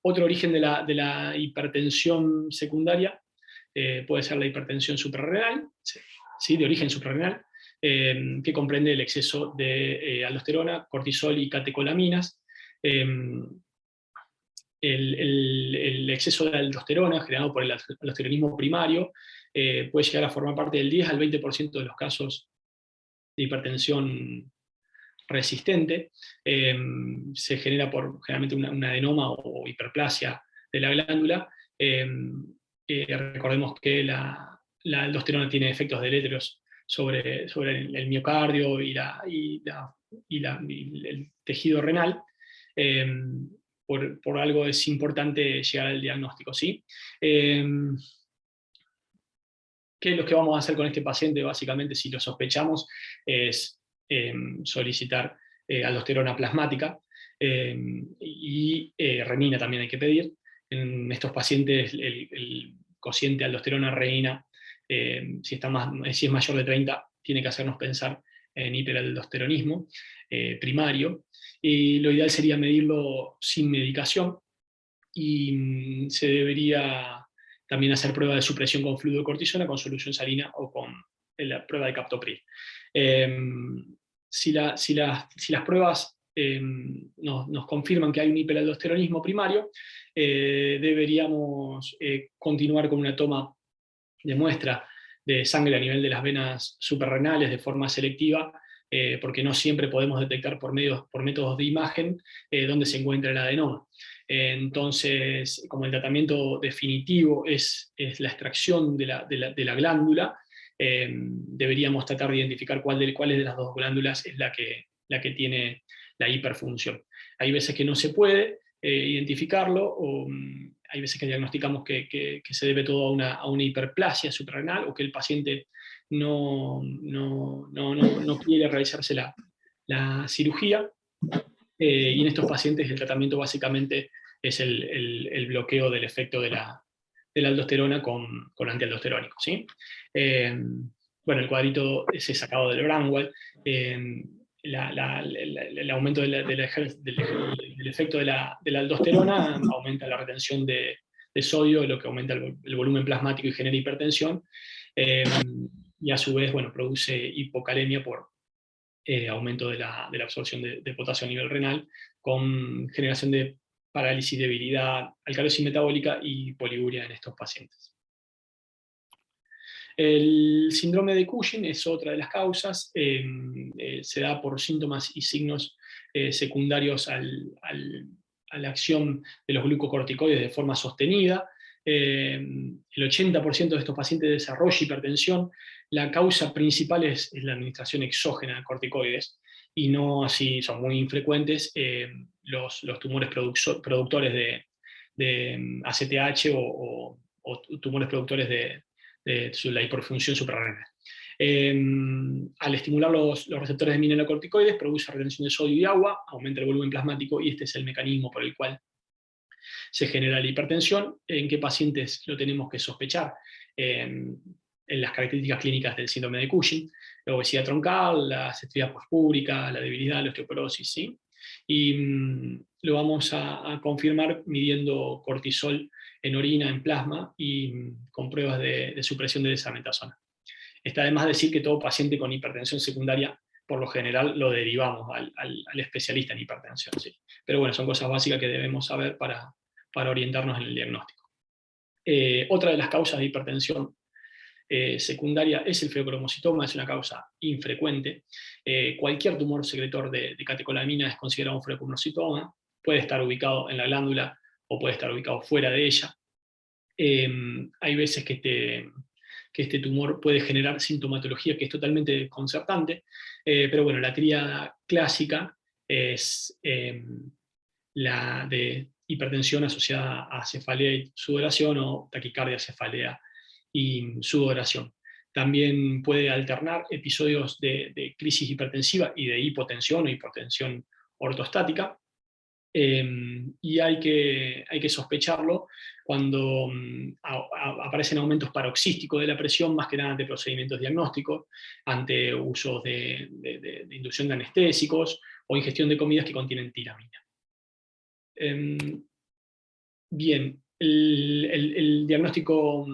Otro origen de la hipertensión secundaria puede ser la hipertensión suprarrenal, ¿sí? De origen suprarrenal, que comprende el exceso de aldosterona, cortisol y catecolaminas. El exceso de aldosterona generado por el aldosteronismo primario puede llegar a formar parte del 10 al 20% de los casos de hipertensión resistente. Se genera por generalmente un adenoma o hiperplasia de la glándula. Recordemos que la aldosterona tiene efectos deletéreos sobre el miocardio y el tejido renal. Por algo es importante llegar al diagnóstico, ¿sí? ¿Qué es lo que vamos a hacer con este paciente? Básicamente, si lo sospechamos, es solicitar aldosterona plasmática y renina también hay que pedir. En estos pacientes el cociente aldosterona-renina, si es mayor de 30, tiene que hacernos pensar en hiperaldosteronismo primario, y lo ideal sería medirlo sin medicación, y se debería también hacer prueba de supresión con fluido de cortisona, con solución salina o con la prueba de captopril. Si las pruebas nos confirman que hay un hiperaldosteronismo primario, deberíamos continuar con una toma de muestra de sangre a nivel de las venas suprarrenales de forma selectiva, porque no siempre podemos detectar por métodos de imagen dónde se encuentra el adenoma. Entonces, como el tratamiento definitivo es la extracción de la glándula, deberíamos tratar de identificar cuál de las dos glándulas es la que tiene la hiperfunción. Hay veces que no se puede identificarlo, o hay veces que diagnosticamos que se debe todo a una hiperplasia suprarrenal, o que el paciente no quiere realizarse la cirugía, y en estos pacientes el tratamiento básicamente es el bloqueo del efecto de la aldosterona con antialdosterónicos, ¿sí? Bueno, el cuadrito es sacado del Braunwald. El aumento del efecto de la aldosterona aumenta la retención de sodio, lo que aumenta el volumen plasmático y genera hipertensión, y a su vez, bueno, produce hipocalemia por aumento de la absorción de potasio a nivel renal, con generación de parálisis, debilidad, alcalosis metabólica y poliuria en estos pacientes. El síndrome de Cushing es otra de las causas. Se da por síntomas y signos secundarios a la acción de los glucocorticoides de forma sostenida. El 80% de estos pacientes desarrolla hipertensión. La causa principal es la administración exógena de corticoides, y no así, son muy infrecuentes los tumores productores de ACTH o tumores productores de la hiperfunción suprarrenal. Al estimular los receptores de mineralocorticoides, produce retención de sodio y agua, aumenta el volumen plasmático, y este es el mecanismo por el cual se genera la hipertensión. ¿En qué pacientes lo tenemos que sospechar? En las características clínicas del síndrome de Cushing: la obesidad troncal, la cestría postpúbrica, la debilidad, la osteoporosis, ¿sí? Y lo vamos a confirmar midiendo cortisol en orina, en plasma, y con pruebas de supresión de desametasona. Está de más decir que todo paciente con hipertensión secundaria, por lo general, lo derivamos al especialista en hipertensión, ¿sí? Pero bueno, son cosas básicas que debemos saber para orientarnos en el diagnóstico. Otra de las causas de hipertensión secundaria es el feocromocitoma, es una causa infrecuente. Cualquier tumor secretor de catecolamina es considerado un feocromocitoma. Puede estar ubicado en la glándula o puede estar ubicado fuera de ella. Hay veces que este tumor puede generar sintomatología que es totalmente desconcertante, pero bueno, la tríada clásica es la de hipertensión asociada a cefalea y sudoración, o taquicardia, cefalea y sudoración. También puede alternar episodios de crisis hipertensiva y de hipotensión o hipotensión ortostática, y hay que sospecharlo cuando aparecen aumentos paroxísticos de la presión, más que nada ante procedimientos diagnósticos, ante usos de inducción de anestésicos o ingestión de comidas que contienen tiramina. Bien, el diagnóstico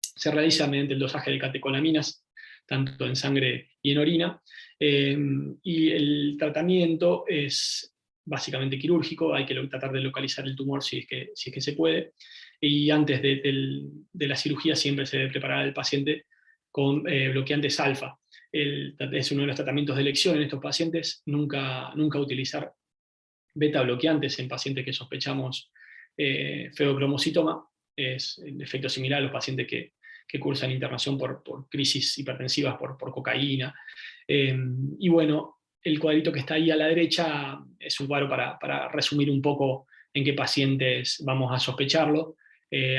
se realiza mediante el dosaje de catecolaminas, tanto en sangre y en orina, y el tratamiento es básicamente quirúrgico. Hay que tratar de localizar el tumor si es que se puede, y antes de la cirugía siempre se debe preparar al paciente con bloqueantes alfa. Es uno de los tratamientos de elección en estos pacientes. Nunca utilizar beta bloqueantes en pacientes que sospechamos feocromocitoma. Es el efecto similar a los pacientes que cursan internación por crisis hipertensivas por cocaína. Y bueno, el cuadrito que está ahí a la derecha es un cuadro para resumir un poco en qué pacientes vamos a sospecharlo.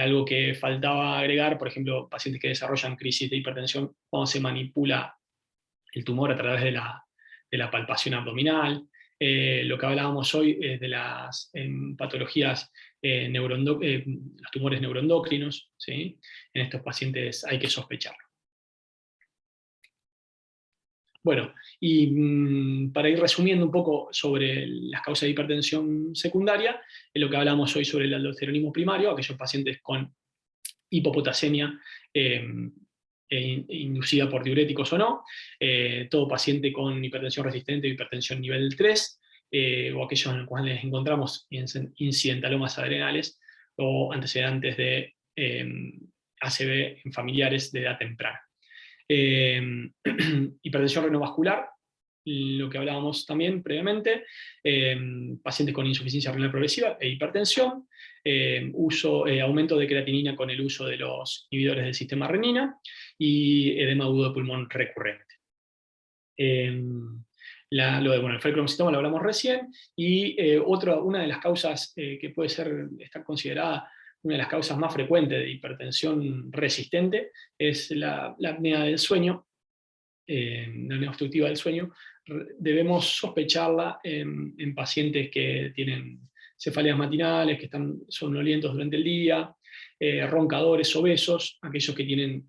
Algo que faltaba agregar, por ejemplo, pacientes que desarrollan crisis de hipertensión cuando se manipula el tumor a través de la palpación abdominal. Lo que hablábamos hoy de las patologías, los tumores neuroendocrinos, ¿sí? En estos pacientes hay que sospecharlo. Bueno, y para ir resumiendo un poco sobre las causas de hipertensión secundaria, lo que hablamos hoy sobre el aldosteronismo primario, aquellos pacientes con hipopotasemia inducida por diuréticos o no, todo paciente con hipertensión resistente o hipertensión nivel 3, o aquellos en los cuales encontramos incidentalomas adrenales o antecedentes de ACV en familiares de edad temprana. Hipertensión renovascular, lo que hablábamos también previamente, pacientes con insuficiencia renal progresiva e hipertensión, aumento de creatinina con el uso de los inhibidores del sistema renina, y edema agudo de pulmón recurrente. El feocromocitoma lo hablamos recién, y una de las causas que puede estar considerada una de las causas más frecuentes de hipertensión resistente es la apnea del sueño, la apnea obstructiva del sueño. Debemos sospecharla en pacientes que tienen cefaleas matinales, que están somnolientos durante el día, roncadores, obesos, aquellos que tienen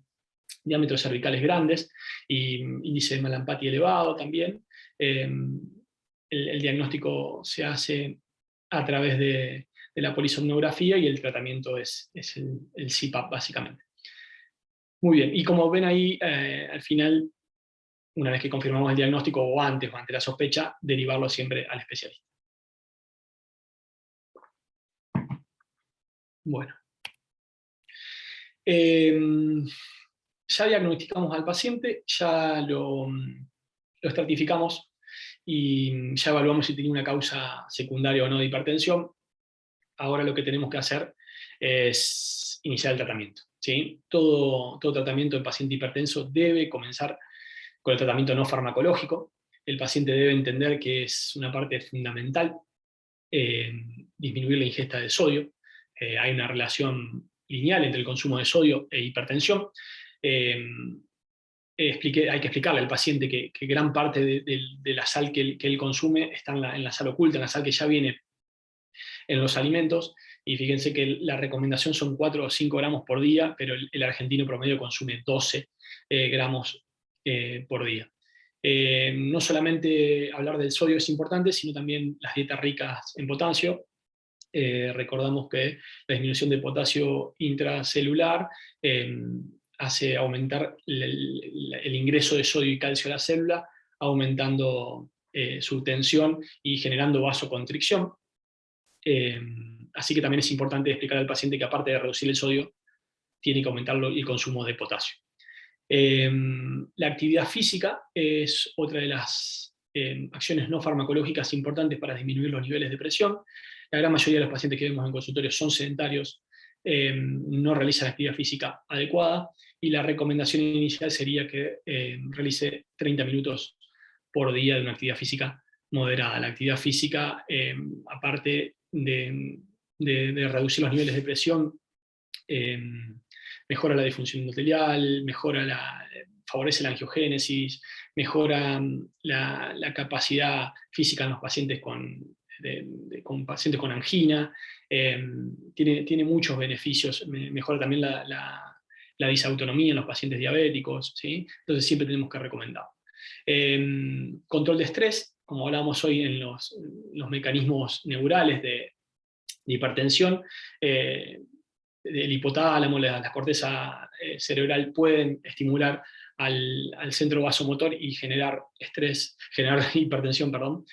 diámetros cervicales grandes y índice de Malampati elevado también. El diagnóstico se hace a través de la polisomnografía, y el tratamiento es el CPAP básicamente. Muy bien, y como ven ahí, al final, una vez que confirmamos el diagnóstico, o antes o ante la sospecha, derivarlo siempre al especialista. Bueno. Ya diagnosticamos al paciente, ya lo estratificamos y ya evaluamos si tiene una causa secundaria o no de hipertensión. Ahora lo que tenemos que hacer es iniciar el tratamiento, ¿sí? Todo tratamiento de paciente hipertenso debe comenzar con el tratamiento no farmacológico. El paciente debe entender que es una parte fundamental disminuir la ingesta de sodio. Hay una relación lineal entre el consumo de sodio e hipertensión. Hay que explicarle al paciente que gran parte de la sal que él consume está en la sal oculta, en la sal que ya viene en los alimentos, y fíjense que la recomendación son 4 o 5 gramos por día, pero el argentino promedio consume 12 gramos por día. No solamente hablar del sodio es importante, sino también las dietas ricas en potasio. Recordamos que la disminución de potasio intracelular hace aumentar el ingreso de sodio y calcio a la célula, aumentando su tensión y generando vasoconstricción. Así que también es importante explicar al paciente que, aparte de reducir el sodio, tiene que aumentar el consumo de potasio. La actividad física es otra de las acciones no farmacológicas importantes para disminuir los niveles de presión. La gran mayoría de los pacientes que vemos en consultorio son sedentarios, no realizan actividad física adecuada, y la recomendación inicial sería que realice 30 minutos por día de una actividad física moderada. La actividad física, aparte de reducir los niveles de presión, mejora la disfunción endotelial, favorece la angiogénesis, mejora la capacidad física en los pacientes con pacientes con angina, tiene muchos beneficios, mejora también la disautonomía en los pacientes diabéticos, ¿sí? Entonces siempre tenemos que recomendar. Control de estrés, como hablábamos hoy en los mecanismos neurales de hipertensión, el hipotálamo, la corteza cerebral pueden estimular al centro vasomotor y generar hipertensión, perdón,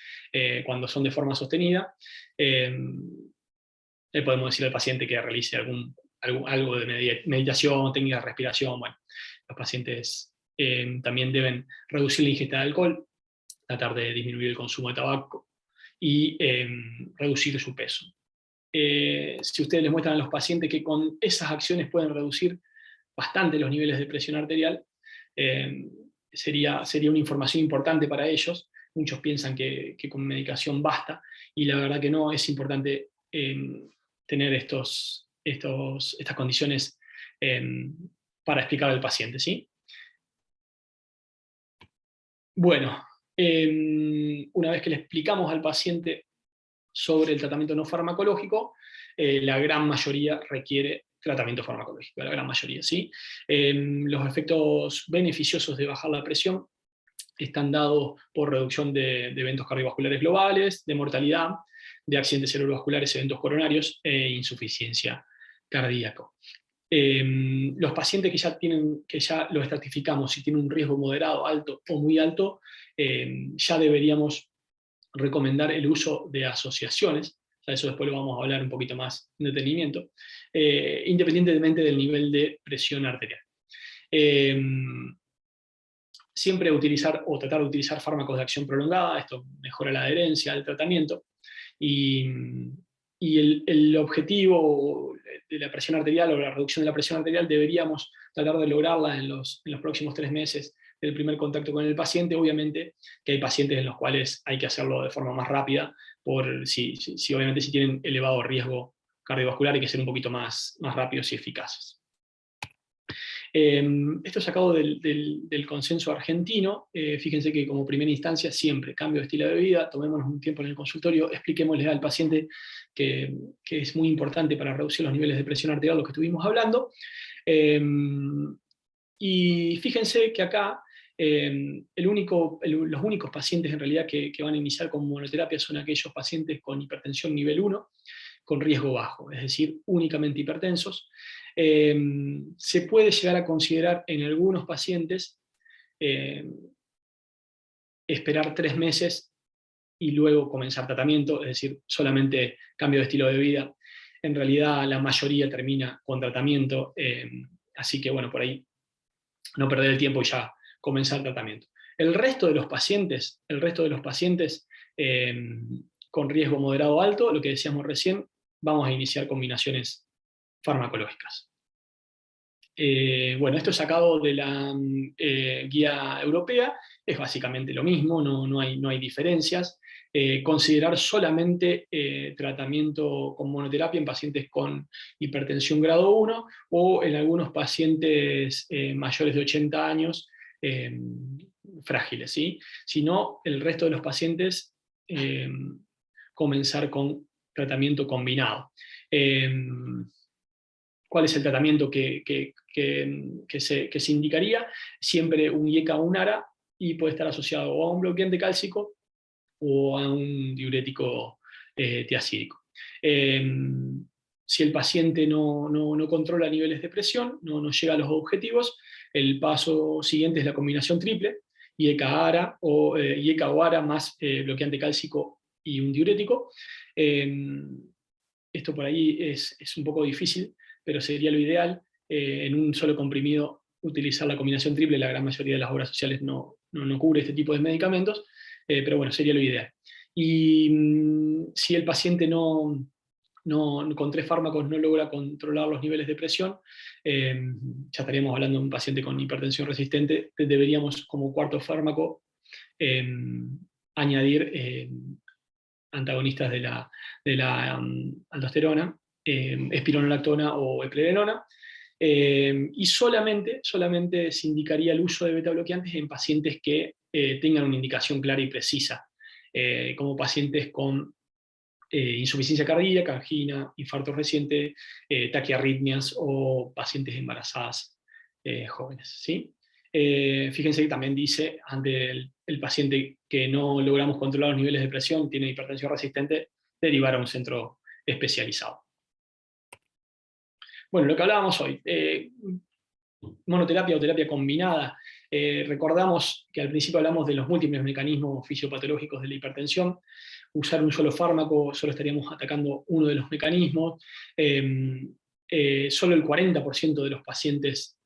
cuando son de forma sostenida. Le podemos decir al paciente que realice algo de meditación, técnica de respiración. Bueno, los pacientes también deben reducir la ingesta de alcohol, tratar de disminuir el consumo de tabaco y reducir su peso. Si ustedes les muestran a los pacientes que con esas acciones pueden reducir bastante los niveles de presión arterial, sería una información importante para ellos. Muchos piensan que con medicación basta, y la verdad que no, es importante tener estas condiciones para explicar al paciente, ¿sí? Bueno, una vez que le explicamos al paciente sobre el tratamiento no farmacológico, la gran mayoría requiere tratamiento farmacológico, la gran mayoría, ¿sí? Los efectos beneficiosos de bajar la presión están dados por reducción de eventos cardiovasculares globales, de mortalidad, de accidentes cerebrovasculares, eventos coronarios e insuficiencia cardíaca. Los pacientes que ya lo estratificamos, si tienen un riesgo moderado, alto o muy alto, ya deberíamos recomendar el uso de asociaciones. Ya eso después lo vamos a hablar un poquito más en detenimiento, independientemente del nivel de presión arterial. Siempre utilizar o tratar de utilizar fármacos de acción prolongada, esto mejora la adherencia al tratamiento, y el objetivo de la presión arterial o la reducción de la presión arterial deberíamos tratar de lograrla en los próximos 3 meses del primer contacto con el paciente. Obviamente que hay pacientes en los cuales hay que hacerlo de forma más rápida, obviamente si tienen elevado riesgo cardiovascular hay que ser un poquito más rápidos y eficaces. Esto es sacado del consenso argentino. Fíjense que como primera instancia siempre cambio de estilo de vida, tomémonos un tiempo en el consultorio, expliquémosle al paciente que es muy importante para reducir los niveles de presión arterial, lo que estuvimos hablando. Y fíjense que acá los únicos pacientes en realidad que van a iniciar con monoterapia son aquellos pacientes con hipertensión nivel 1, con riesgo bajo, es decir, únicamente hipertensos. Se puede llegar a considerar en algunos pacientes esperar 3 meses y luego comenzar tratamiento, es decir, solamente cambio de estilo de vida. En realidad la mayoría termina con tratamiento, así que bueno, por ahí no perder el tiempo y ya comenzar el tratamiento. El resto de los pacientes con riesgo moderado o alto, lo que decíamos recién, vamos a iniciar combinaciones farmacológicas. Bueno, esto es sacado de la guía europea, es básicamente lo mismo, no hay diferencias. Considerar solamente tratamiento con monoterapia en pacientes con hipertensión grado 1 o en algunos pacientes mayores de 80 años frágiles, ¿sí? Si no, el resto de los pacientes comenzar con tratamiento combinado. ¿Cuál es el tratamiento que se indicaría? Siempre un IECA o un ARA, y puede estar asociado o a un bloqueante cálcico o a un diurético tiacídico. Si el paciente no controla niveles de presión, no llega a los objetivos, el paso siguiente es la combinación triple, IECA o ARA más bloqueante cálcico y un diurético. Esto por ahí es un poco difícil, pero sería lo ideal, en un solo comprimido, utilizar la combinación triple. La gran mayoría de las obras sociales no cubre este tipo de medicamentos, pero bueno, sería lo ideal. Y si el paciente con 3 fármacos no logra controlar los niveles de presión, ya estaríamos hablando de un paciente con hipertensión resistente, deberíamos como cuarto fármaco añadir antagonistas de la aldosterona, espironolactona o eplerenona, y solamente se indicaría el uso de beta bloqueantes en pacientes que tengan una indicación clara y precisa, como pacientes con insuficiencia cardíaca, angina, infarto reciente, taquiarritmias o pacientes embarazadas jóvenes, ¿sí? Fíjense que también dice, ante el paciente que no logramos controlar los niveles de presión, tiene hipertensión resistente, derivar a un centro especializado. Bueno, lo que hablábamos hoy, monoterapia o terapia combinada. Recordamos que al principio hablamos de los múltiples mecanismos fisiopatológicos de la hipertensión. Usar un solo fármaco, solo estaríamos atacando uno de los mecanismos. Solo el 40% de los pacientes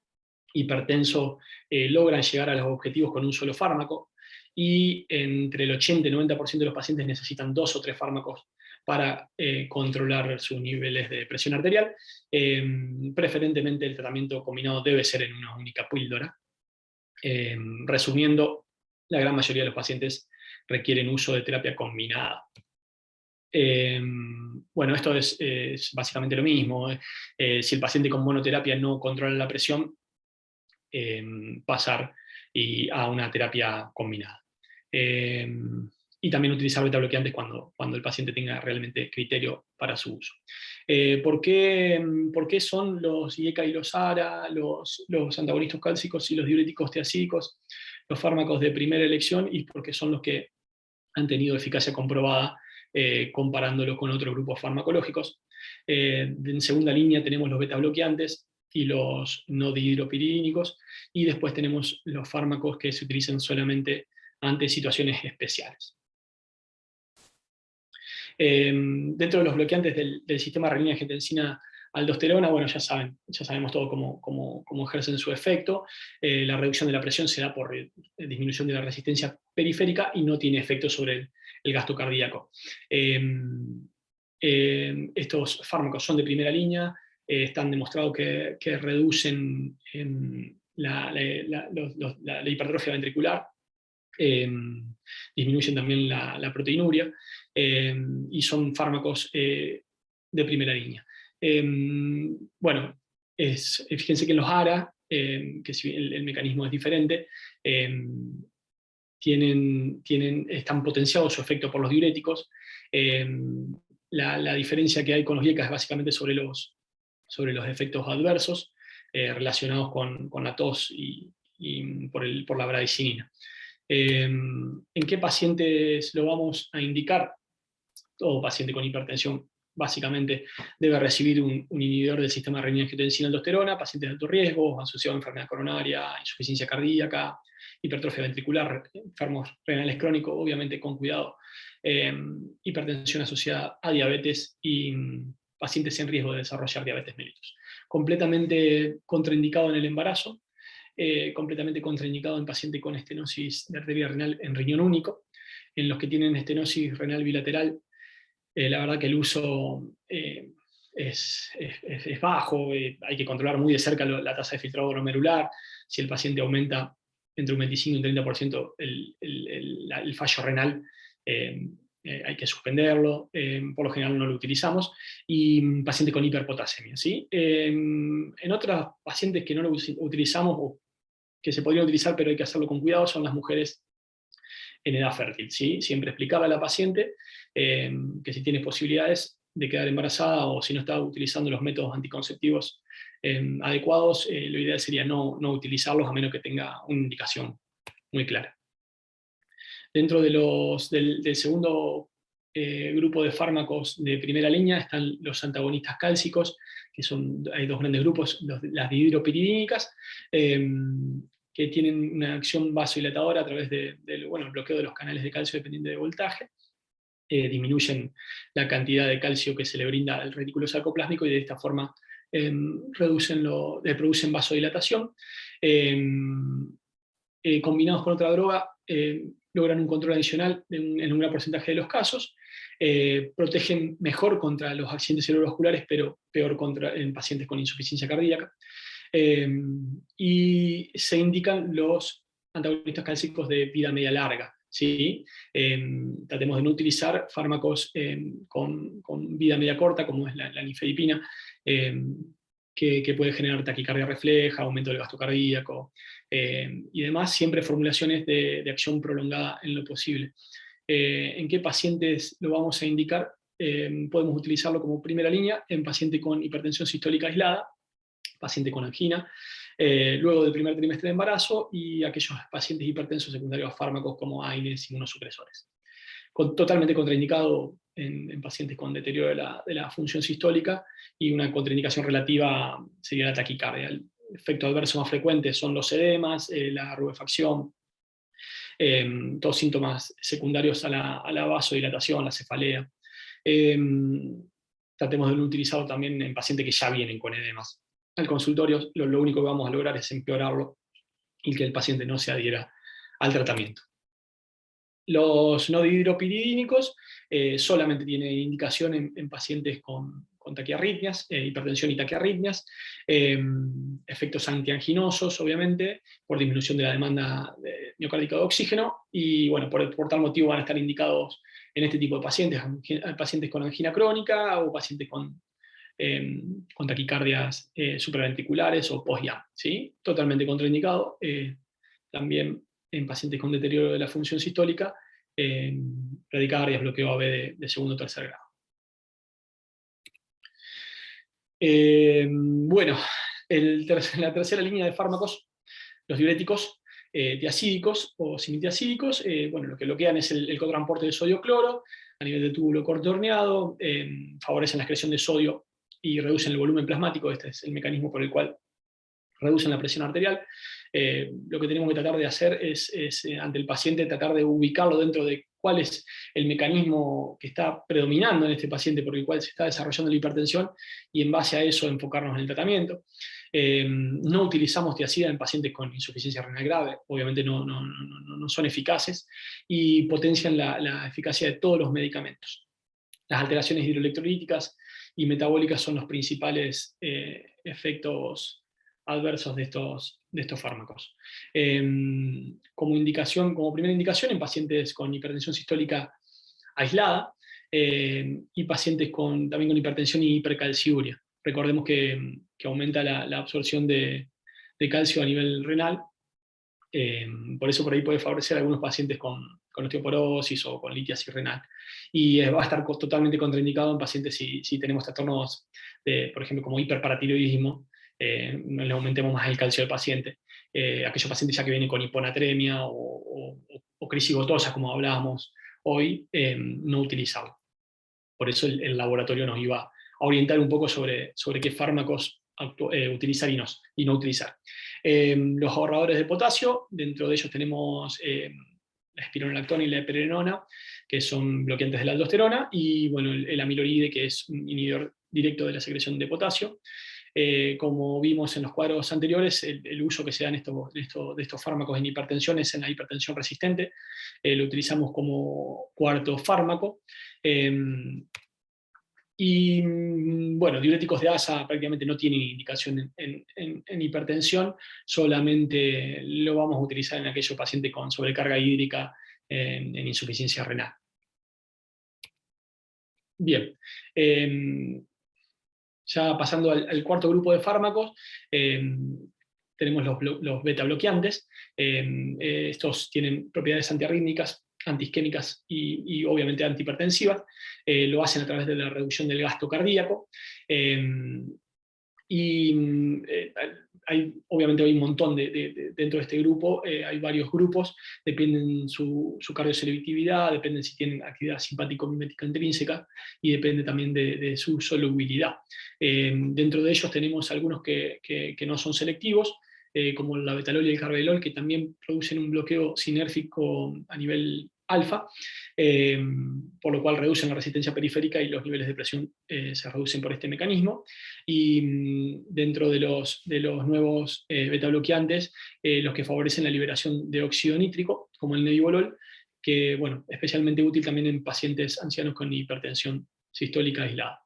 hipertensos logran llegar a los objetivos con un solo fármaco, y entre el 80 y 90% de los pacientes necesitan 2 o 3 fármacos para controlar sus niveles de presión arterial. Preferentemente el tratamiento combinado debe ser en una única píldora. Resumiendo, la gran mayoría de los pacientes requieren uso de terapia combinada. Bueno, esto es básicamente lo mismo. Si el paciente con monoterapia no controla la presión, pasar a una terapia combinada. Y también utilizar beta bloqueantes cuando el paciente tenga realmente criterio para su uso. ¿Por qué son los IECA y los ARA, los antagonistas cálcicos y los diuréticos tiazídicos los fármacos de primera elección? Y porque son los que han tenido eficacia comprobada comparándolo con otros grupos farmacológicos. En segunda línea tenemos los beta bloqueantes y los no dihidropiridínicos, y después tenemos los fármacos que se utilizan solamente ante situaciones especiales. Dentro de los bloqueantes del sistema renina-angiotensina-aldosterona, bueno, ya sabemos todo cómo ejercen su efecto. La reducción de la presión se da por disminución de la resistencia periférica y no tiene efecto sobre el gasto cardíaco. Estos fármacos son de primera línea, están demostrados que reducen la hipertrofia ventricular, disminuyen también la proteinuria, y son fármacos de primera línea. Bueno, fíjense que en los ARA, que si el mecanismo es diferente, están potenciados su efecto por los diuréticos. La diferencia que hay con los IECA es básicamente sobre los efectos adversos relacionados con la tos y por la bradicinina. ¿En qué pacientes lo vamos a indicar? Todo paciente con hipertensión básicamente debe recibir un inhibidor del sistema renina-angiotensina-aldosterona, pacientes de alto riesgo, asociados a enfermedad coronaria, insuficiencia cardíaca, hipertrofia ventricular, enfermos renales crónicos, obviamente con cuidado, hipertensión asociada a diabetes y pacientes en riesgo de desarrollar diabetes mellitus. Completamente contraindicado en el embarazo, completamente contraindicado en paciente con estenosis de arteria renal en riñón único. En los que tienen estenosis renal bilateral, la verdad que el uso es bajo, hay que controlar muy de cerca la tasa de filtrado glomerular. Si el paciente aumenta entre un 25 y un 30% el fallo renal, hay que suspenderlo, por lo general no lo utilizamos. Y paciente con hiperpotasemia, ¿sí? En otros pacientes que no lo utilizamos, o que se podrían utilizar pero hay que hacerlo con cuidado, son las mujeres en edad fértil, ¿sí? Siempre explicarle a la paciente que si tiene posibilidades de quedar embarazada o si no está utilizando los métodos anticonceptivos adecuados, lo ideal sería no utilizarlos a menos que tenga una indicación muy clara. Dentro del segundo grupo de fármacos de primera línea están los antagonistas cálcicos, que hay dos grandes grupos, las dihidropiridínicas, que tienen una acción vasodilatadora a través del bloqueo de los canales de calcio dependiente de voltaje. Disminuyen la cantidad de calcio que se le brinda al retículo sarcoplásmico y de esta forma producen vasodilatación. Combinados con otra droga, logran un control adicional en un gran porcentaje de los casos, protegen mejor contra los accidentes cerebrovasculares, pero peor en pacientes con insuficiencia cardíaca. Y se indican los antagonistas cálcicos de vida media larga, ¿sí? Tratemos de no utilizar fármacos con vida media corta, como es la nifedipina, que puede generar taquicardia refleja, aumento del gasto cardíaco, y demás, siempre formulaciones de acción prolongada en lo posible. ¿En qué pacientes lo vamos a indicar? Podemos utilizarlo como primera línea en paciente con hipertensión sistólica aislada, paciente con angina, luego del primer trimestre de embarazo, y aquellos pacientes hipertensos secundarios a fármacos como AINES, inmunosupresores. Totalmente contraindicado en pacientes con deterioro de la función sistólica, y una contraindicación relativa sería la taquicardia. El efecto adverso más frecuente son los edemas, la rubefacción, todos síntomas secundarios a la vasodilatación, la cefalea. Tratemos de no utilizarlo también en pacientes que ya vienen con edemas. Al consultorio lo único que vamos a lograr es empeorarlo y que el paciente no se adhiera al tratamiento. Los no dihidropiridínicos solamente tienen indicación en pacientes con taquiarritmias, hipertensión y taquiarritmias, efectos antianginosos, obviamente, por disminución de la demanda miocárdica de oxígeno, y bueno, por tal motivo van a estar indicados en este tipo de pacientes con angina crónica o pacientes con taquicardias supraventriculares o post-IAM, ¿sí? Totalmente contraindicado. También en pacientes con deterioro de la función sistólica, bradicardias, bloqueo AB de segundo o tercer grado. Bueno, la tercera línea de fármacos, los diuréticos diacídicos o simitiacídicos, bueno, lo que bloquean es el cotransporte de sodio-cloro a nivel de túbulo corto horneado, favorecen la excreción de sodio y reducen el volumen plasmático. Este es el mecanismo por el cual reducen la presión arterial. Lo que tenemos que tratar de hacer es ante el paciente, tratar de ubicarlo dentro de cuál es el mecanismo que está predominando en este paciente por el cual se está desarrollando la hipertensión, y en base a eso enfocarnos en el tratamiento. No utilizamos tiazida en pacientes con insuficiencia renal grave, obviamente no son eficaces, y potencian la eficacia de todos los medicamentos. Las alteraciones hidroelectrolíticas y metabólicas son los principales efectos adversos de estos fármacos. Como primera indicación, en pacientes con hipertensión sistólica aislada, y pacientes también con hipertensión y hipercalciuria. Recordemos que aumenta la absorción de calcio a nivel renal, por eso por ahí puede favorecer a algunos pacientes con osteoporosis o con litiasis renal. Y va a estar totalmente contraindicado en pacientes si tenemos trastornos, por ejemplo, como hiperparatiroidismo, no le aumentemos más el calcio al paciente. Aquellos pacientes ya que vienen con hiponatremia o crisis gotosa, como hablábamos hoy, no utilizarlo. Por eso el laboratorio nos iba a orientar un poco sobre qué fármacos utilizar y no utilizar. Los ahorradores de potasio, dentro de ellos tenemos la espironolactona y la eplerenona, que son bloqueantes de la aldosterona, y bueno, el amiloride, que es un inhibidor directo de la secreción de potasio. Como vimos en los cuadros anteriores, el uso que se da de estos fármacos en hipertensión es en la hipertensión resistente. Lo utilizamos como cuarto fármaco. Y bueno, diuréticos de ASA prácticamente no tienen indicación en hipertensión, solamente lo vamos a utilizar en aquellos pacientes con sobrecarga hídrica en insuficiencia renal. Bien, ya pasando al cuarto grupo de fármacos, tenemos los beta bloqueantes. Estos tienen propiedades antiarrítmicas, antiisquémicas y obviamente antihipertensivas. Lo hacen a través de la reducción del gasto cardíaco. Obviamente hay un montón dentro de este grupo, hay varios grupos, dependen su cardioselectividad, dependen si tienen actividad simpático-mimética intrínseca, y depende también de su solubilidad. Dentro de ellos tenemos algunos que no son selectivos, como la betalol y el carvedilol, que también producen un bloqueo sinérgico a nivel alfa, por lo cual reducen la resistencia periférica y los niveles de presión se reducen por este mecanismo. Y dentro de los nuevos beta bloqueantes, los que favorecen la liberación de óxido nítrico, como el nebivolol, que bueno, especialmente útil también en pacientes ancianos con hipertensión sistólica aislada.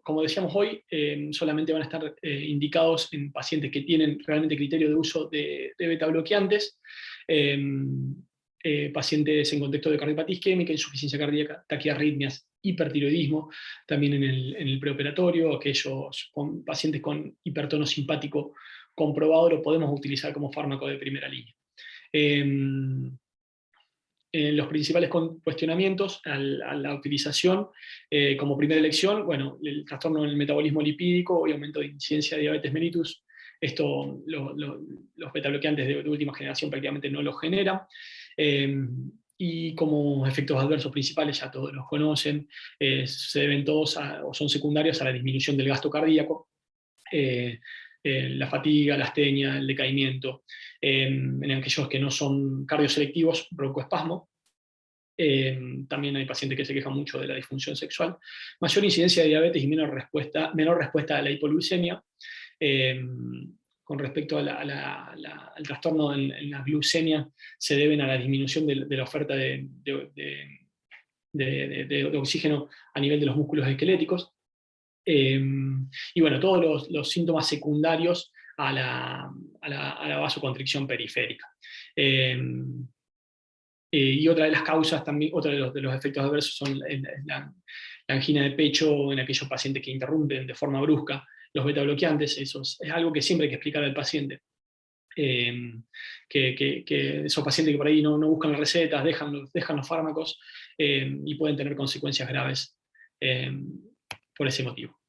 Como decíamos hoy, solamente van a estar indicados en pacientes que tienen realmente criterio de uso de beta bloqueantes, pacientes en contexto de cardiopatía isquémica, insuficiencia cardíaca, taquiarritmias, hipertiroidismo, también en el preoperatorio, aquellos pacientes con hipertono simpático comprobado lo podemos utilizar como fármaco de primera línea. Los principales cuestionamientos a la utilización como primera elección, bueno, el trastorno del metabolismo lipídico y aumento de incidencia de diabetes mellitus. Esto los betabloqueantes de última generación prácticamente no lo generan. Y como efectos adversos principales, ya todos los conocen, se deben todos o son secundarios a la disminución del gasto cardíaco, la fatiga, la astenia, el decaimiento. En aquellos que no son cardioselectivos, broncoespasmo. También hay pacientes que se quejan mucho de la disfunción sexual. Mayor incidencia de diabetes y menor respuesta a la hipoglucemia. Con respecto al trastorno en la glucemia, se deben a la disminución de la oferta de oxígeno a nivel de los músculos esqueléticos. Y bueno, todos los síntomas secundarios a la vasoconstricción periférica. Y otra de las causas también, otro de los efectos adversos son la angina de pecho en aquellos pacientes que interrumpen de forma brusca los betabloqueantes. Eso es algo que siempre hay que explicar al paciente. Que esos pacientes que por ahí no buscan las recetas, dejan los fármacos y pueden tener consecuencias graves por ese motivo.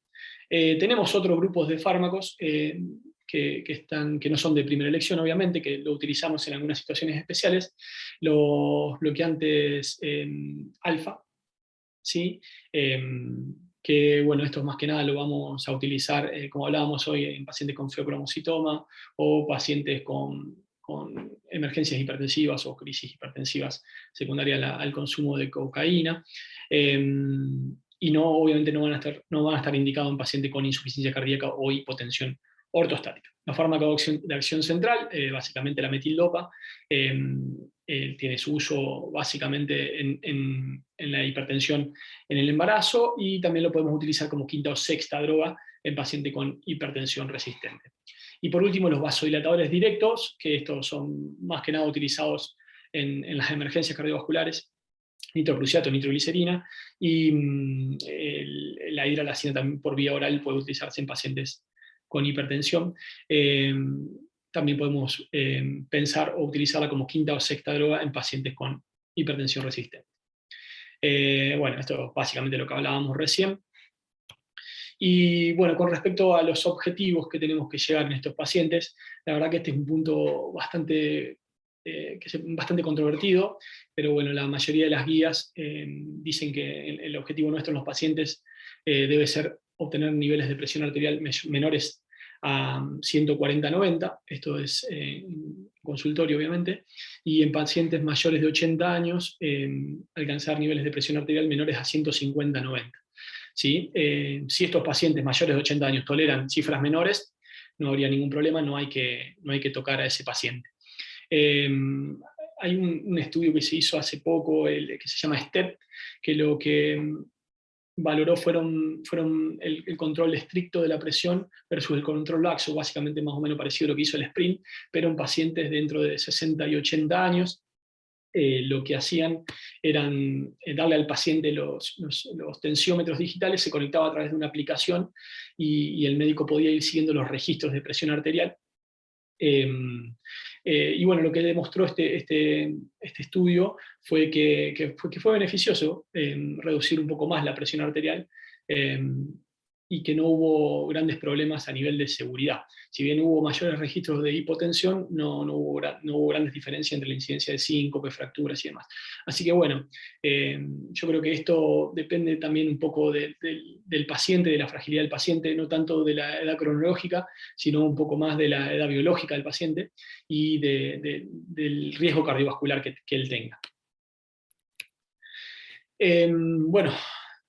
Tenemos otros grupos de fármacos que no son de primera elección, obviamente, que lo utilizamos en algunas situaciones especiales, los bloqueantes alfa, ¿sí? Que bueno, esto más que nada lo vamos a utilizar, como hablábamos hoy, en pacientes con feocromocitoma o pacientes con emergencias hipertensivas o crisis hipertensivas secundarias al consumo de cocaína. Y obviamente no van a estar indicados en pacientes con insuficiencia cardíaca o hipotensión ortostática. Los fármacos de acción central, básicamente la metildopa, tiene su uso básicamente en la hipertensión en el embarazo, y también lo podemos utilizar como quinta o sexta droga en paciente con hipertensión resistente. Y por último, los vasodilatadores directos, que estos son más que nada utilizados en las emergencias cardiovasculares, nitroprusiato, nitroglicerina, y la hidralazina también por vía oral puede utilizarse en pacientes con hipertensión. También podemos pensar o utilizarla como quinta o sexta droga en pacientes con hipertensión resistente. Bueno, esto es básicamente lo que hablábamos recién. Y bueno, con respecto a los objetivos que tenemos que llegar en estos pacientes, la verdad que este es un punto bastante controvertido, pero bueno, la mayoría de las guías dicen que el objetivo nuestro en los pacientes debe ser obtener niveles de presión arterial menores a 140-90, esto es consultorio obviamente, y en pacientes mayores de 80 años alcanzar niveles de presión arterial menores a 150-90. ¿Sí? Si estos pacientes mayores de 80 años toleran cifras menores, no habría ningún problema, no hay que tocar a ese paciente. Hay un estudio que se hizo hace poco, que se llama STEP, que lo que valoró fueron el control estricto de la presión versus el control laxo, básicamente más o menos parecido a lo que hizo el SPRINT, pero en pacientes dentro de 60 y 80 años. Lo que hacían eran darle al paciente los tensiómetros digitales, se conectaba a través de una aplicación y el médico podía ir siguiendo los registros de presión arterial. Y bueno, lo que demostró este estudio fue que fue beneficioso reducir un poco más la presión arterial y que no hubo grandes problemas a nivel de seguridad. Si bien hubo mayores registros de hipotensión, no hubo grandes diferencias entre la incidencia de síncope, fracturas y demás. Así que bueno, yo creo que esto depende también un poco del paciente, de la fragilidad del paciente, no tanto de la edad cronológica, sino un poco más de la edad biológica del paciente y del riesgo cardiovascular que él tenga. Bueno,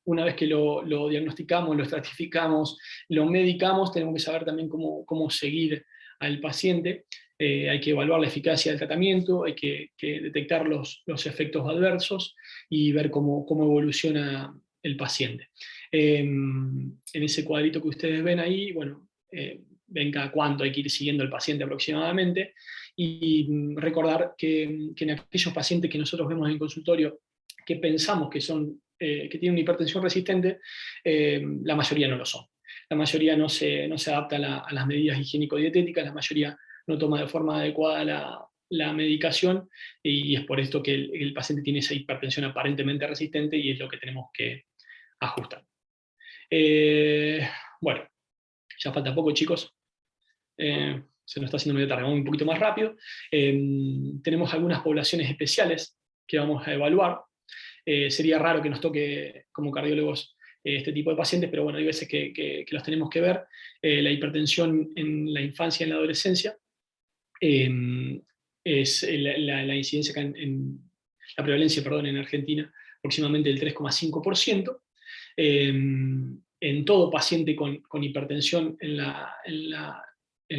una vez que lo diagnosticamos, lo estratificamos, lo medicamos, tenemos que saber también cómo seguir al paciente. Hay que evaluar la eficacia del tratamiento, hay que detectar los efectos adversos y ver cómo evoluciona el paciente. En ese cuadrito que ustedes ven ahí, bueno, ven cada cuánto hay que ir siguiendo al paciente aproximadamente, y recordar que en aquellos pacientes que nosotros vemos en el consultorio que pensamos que que tienen una hipertensión resistente, la mayoría no lo son. La mayoría no se adapta a las medidas higiénico-dietéticas, la mayoría no toma de forma adecuada la medicación, y es por esto que el paciente tiene esa hipertensión aparentemente resistente, y es lo que tenemos que ajustar. Bueno, ya falta poco, chicos. Se nos está haciendo medio tarde, vamos un poquito más rápido. Tenemos algunas poblaciones especiales que vamos a evaluar. Sería raro que nos toque como cardiólogos este tipo de pacientes, pero bueno, hay veces que los tenemos que ver. La hipertensión en la infancia y en la adolescencia es la incidencia acá la prevalencia, perdón, en Argentina, aproximadamente del 3,5%. En todo paciente con hipertensión en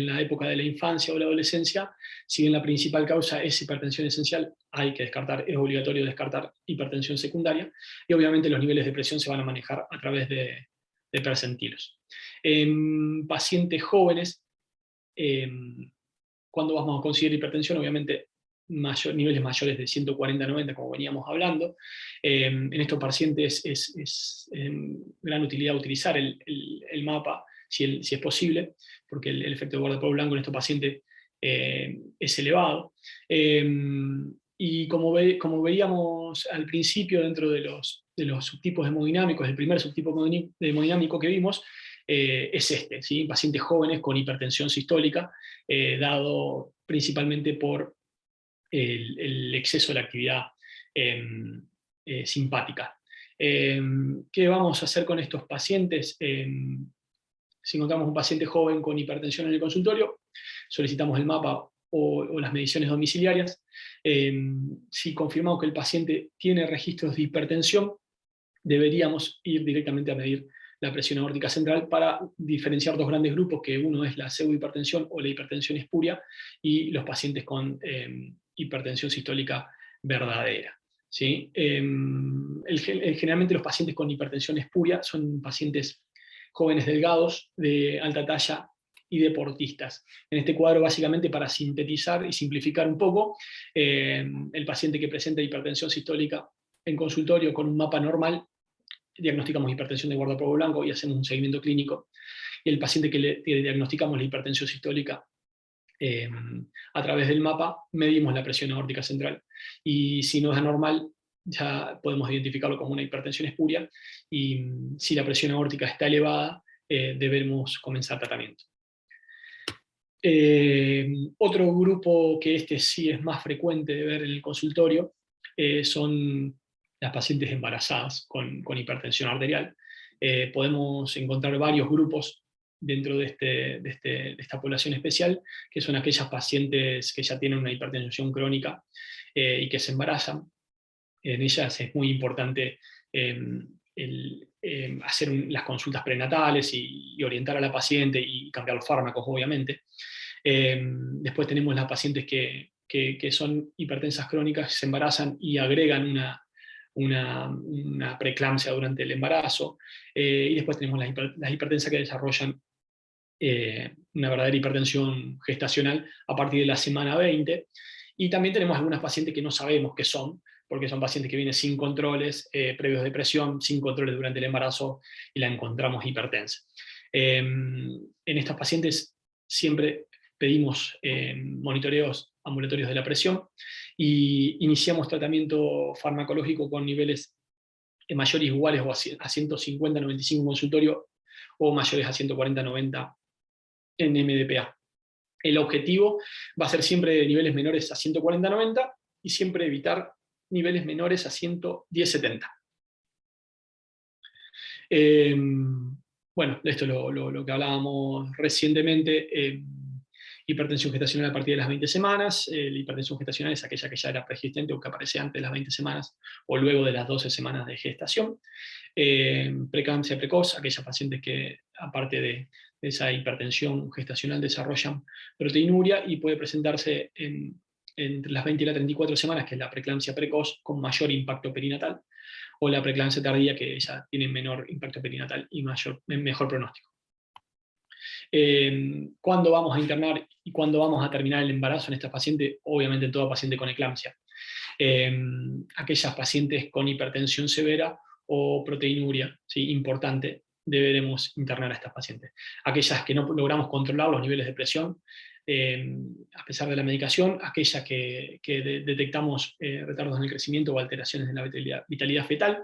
la época de la infancia o la adolescencia, si bien la principal causa es hipertensión esencial, hay que descartar, es obligatorio descartar hipertensión secundaria, y obviamente los niveles de presión se van a manejar a través de percentilos. En pacientes jóvenes, cuando vamos a considerar hipertensión, obviamente niveles mayores de 140-90, como veníamos hablando. En estos pacientes es gran utilidad utilizar el mapa, si es posible, porque el efecto de guardapolvo blanco en estos pacientes es elevado. Y como veíamos al principio, dentro de los subtipos hemodinámicos, el primer subtipo hemodinámico que vimos es este, ¿sí? Pacientes jóvenes con hipertensión sistólica, dado principalmente por el exceso de la actividad simpática. ¿Qué vamos a hacer con estos pacientes? Si encontramos un paciente joven con hipertensión en el consultorio, solicitamos el mapa o las mediciones domiciliarias. Si confirmamos que el paciente tiene registros de hipertensión, deberíamos ir directamente a medir la presión aórtica central para diferenciar dos grandes grupos, que uno es la pseudohipertensión o la hipertensión espuria, y los pacientes con hipertensión sistólica verdadera. ¿Sí? Generalmente los pacientes con hipertensión espuria son pacientes jóvenes delgados, de alta talla y deportistas. En este cuadro, básicamente, para sintetizar y simplificar un poco, el paciente que presenta hipertensión sistólica en consultorio con un mapa normal, diagnosticamos hipertensión de guardapolvo blanco y hacemos un seguimiento clínico. Y el paciente que le diagnosticamos la hipertensión sistólica a través del mapa, medimos la presión aórtica central. Y si no es anormal, ya podemos identificarlo como una hipertensión espuria, y si la presión aórtica está elevada, debemos comenzar tratamiento. Otro grupo que sí es más frecuente de ver en el consultorio son las pacientes embarazadas con hipertensión arterial. Podemos encontrar varios grupos dentro de esta población especial, que son aquellas pacientes que ya tienen una hipertensión crónica y que se embarazan. En ellas es muy importante hacer las consultas prenatales y orientar a la paciente y cambiar los fármacos, obviamente. Después tenemos las pacientes que son hipertensas crónicas, se embarazan y agregan una preeclampsia durante el embarazo. Y después tenemos las hipertensas que desarrollan una verdadera hipertensión gestacional a partir de la semana 20. Y también tenemos algunas pacientes que no sabemos qué son, porque son pacientes que vienen sin controles previos de presión, sin controles durante el embarazo, y la encontramos hipertensa. En estas pacientes siempre pedimos monitoreos ambulatorios de la presión y iniciamos tratamiento farmacológico con niveles mayores o iguales a 150-95 en consultorio, o mayores a 140-90 en MDPA. El objetivo va a ser siempre de niveles menores a 140-90 y siempre evitar niveles menores a 110-70. Bueno, esto es lo que hablábamos recientemente. Hipertensión gestacional a partir de las 20 semanas. La hipertensión gestacional es aquella que ya era preexistente o que aparece antes de las 20 semanas o luego de las 12 semanas de gestación. Preeclampsia precoz, aquellas pacientes que, aparte de esa hipertensión gestacional, desarrollan proteinuria y puede presentarse entre las 20 y las 34 semanas, que es la preeclampsia precoz con mayor impacto perinatal. o la preeclampsia tardía, que ya tiene menor impacto perinatal y mejor pronóstico. ¿Cuándo vamos a internar y cuándo vamos a terminar el embarazo en esta paciente? Obviamente en toda paciente con eclampsia. Aquellas pacientes con hipertensión severa o proteinuria, ¿sí? Importante, deberemos internar a estas pacientes. Aquellas que no logramos controlar los niveles de presión, a pesar de la medicación, aquellas que detectamos retardos en el crecimiento o alteraciones en la vitalidad fetal,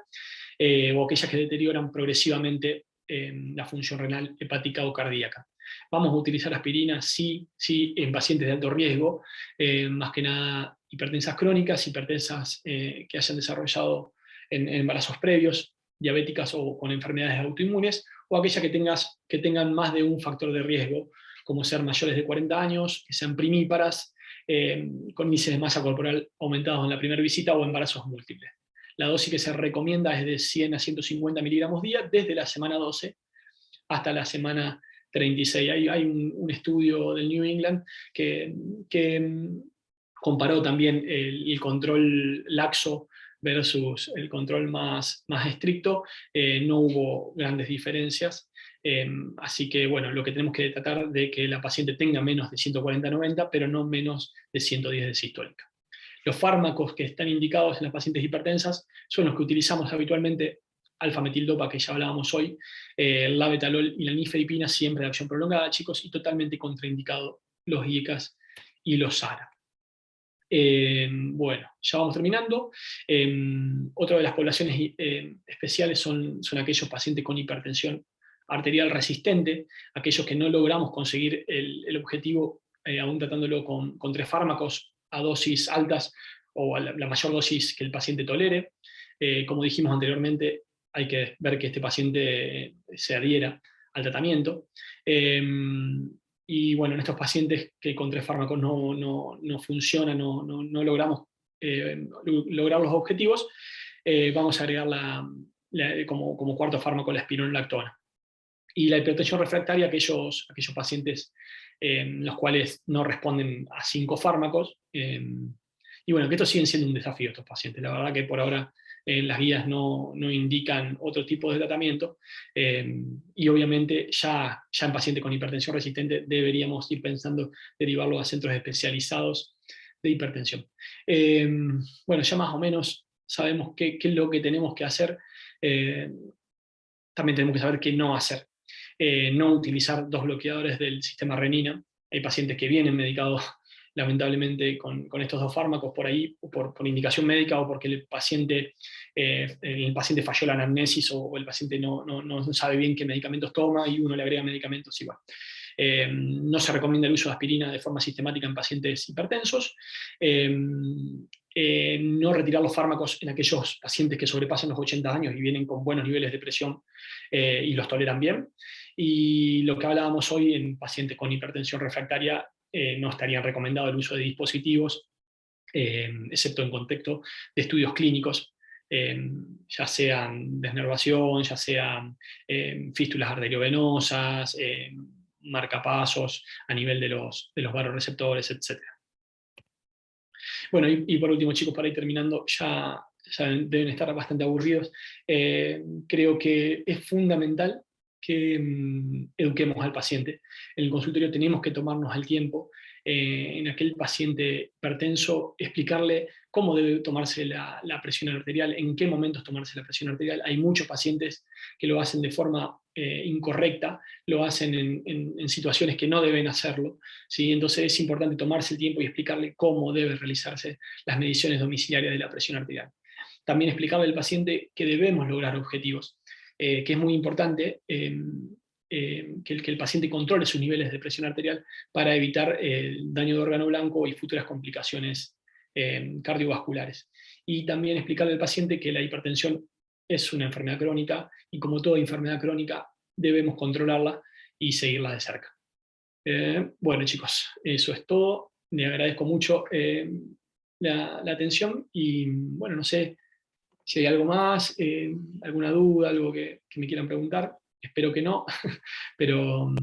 o aquellas que deterioran progresivamente la función renal, hepática o cardíaca. ¿Vamos a utilizar aspirina? Sí, en pacientes de alto riesgo, más que nada hipertensas crónicas, hipertensas que hayan desarrollado en embarazos previos, diabéticas o con enfermedades autoinmunes, o aquellas que tengan más de un factor de riesgo, como ser mayores de 40 años, que sean primíparas, con índices de masa corporal aumentados en la primera visita o embarazos múltiples. La dosis que se recomienda es de 100 a 150 miligramos día desde la semana 12 hasta la semana 36. Hay un estudio del New England que comparó también el control laxo versus el control más estricto. No hubo grandes diferencias. Así que bueno, lo que tenemos que tratar de que la paciente tenga menos de 140/90, pero no menos de 110 de sistólica. Los fármacos que están indicados en las pacientes hipertensas son los que utilizamos habitualmente: alfa-metildopa, que ya hablábamos hoy, el labetalol y la nifedipina, siempre de acción prolongada, chicos, y totalmente contraindicado los IECAS y los SARA. Bueno, ya vamos terminando. Otra de las poblaciones especiales son aquellos pacientes con hipertensión arterial resistente, aquellos que no logramos conseguir el objetivo, aún tratándolo con 3 fármacos a dosis altas o a la mayor dosis que el paciente tolere. Como dijimos anteriormente, hay que ver que este paciente se adhiera al tratamiento. Y bueno, en estos pacientes que con 3 fármacos no funciona, no logramos lograr los objetivos, vamos a agregar como cuarto fármaco la espironolactona. Y la hipertensión refractaria, aquellos pacientes los cuales no responden a 5 fármacos. Y bueno, que estos siguen siendo un desafío, estos pacientes. La verdad que por ahora las guías no indican otro tipo de tratamiento, y obviamente ya en pacientes con hipertensión resistente deberíamos ir pensando derivarlo a centros especializados de hipertensión. Bueno, ya más o menos sabemos qué es lo que tenemos que hacer. También tenemos que saber qué no hacer. No utilizar 2 bloqueadores del sistema renina. Hay pacientes que vienen medicados lamentablemente con estos 2 fármacos por ahí, por indicación médica o porque el paciente falló la anamnesis o el paciente no sabe bien qué medicamentos toma y uno le agrega medicamentos y va. No se recomienda el uso de aspirina de forma sistemática en pacientes hipertensos. No retirar los fármacos en aquellos pacientes que sobrepasan los 80 años y vienen con buenos niveles de presión y los toleran bien. Y lo que hablábamos hoy en pacientes con hipertensión refractaria, no estaría recomendado el uso de dispositivos, excepto en contexto de estudios clínicos, ya sean desnervación, ya sean fístulas arteriovenosas, marcapasos a nivel de los vasoreceptores, etc. Bueno, y por último, chicos, para ir terminando, ya deben estar bastante aburridos. Creo que es fundamental que eduquemos al paciente. En el consultorio tenemos que tomarnos el tiempo en aquel paciente hipertenso, explicarle cómo debe tomarse la presión arterial, en qué momentos tomarse la presión arterial. Hay muchos pacientes que lo hacen de forma incorrecta, lo hacen en situaciones que no deben hacerlo, ¿sí? Entonces es importante tomarse el tiempo y explicarle cómo deben realizarse las mediciones domiciliarias de la presión arterial. También explicarle al paciente que debemos lograr objetivos, que es muy importante que el paciente controle sus niveles de presión arterial para evitar el daño de órgano blanco y futuras complicaciones cardiovasculares. Y también explicarle al paciente que la hipertensión es una enfermedad crónica y como toda enfermedad crónica debemos controlarla y seguirla de cerca. Bueno, chicos, eso es todo. Les agradezco mucho la atención y bueno, no sé si hay algo más, alguna duda, algo que me quieran preguntar. Espero que no, pero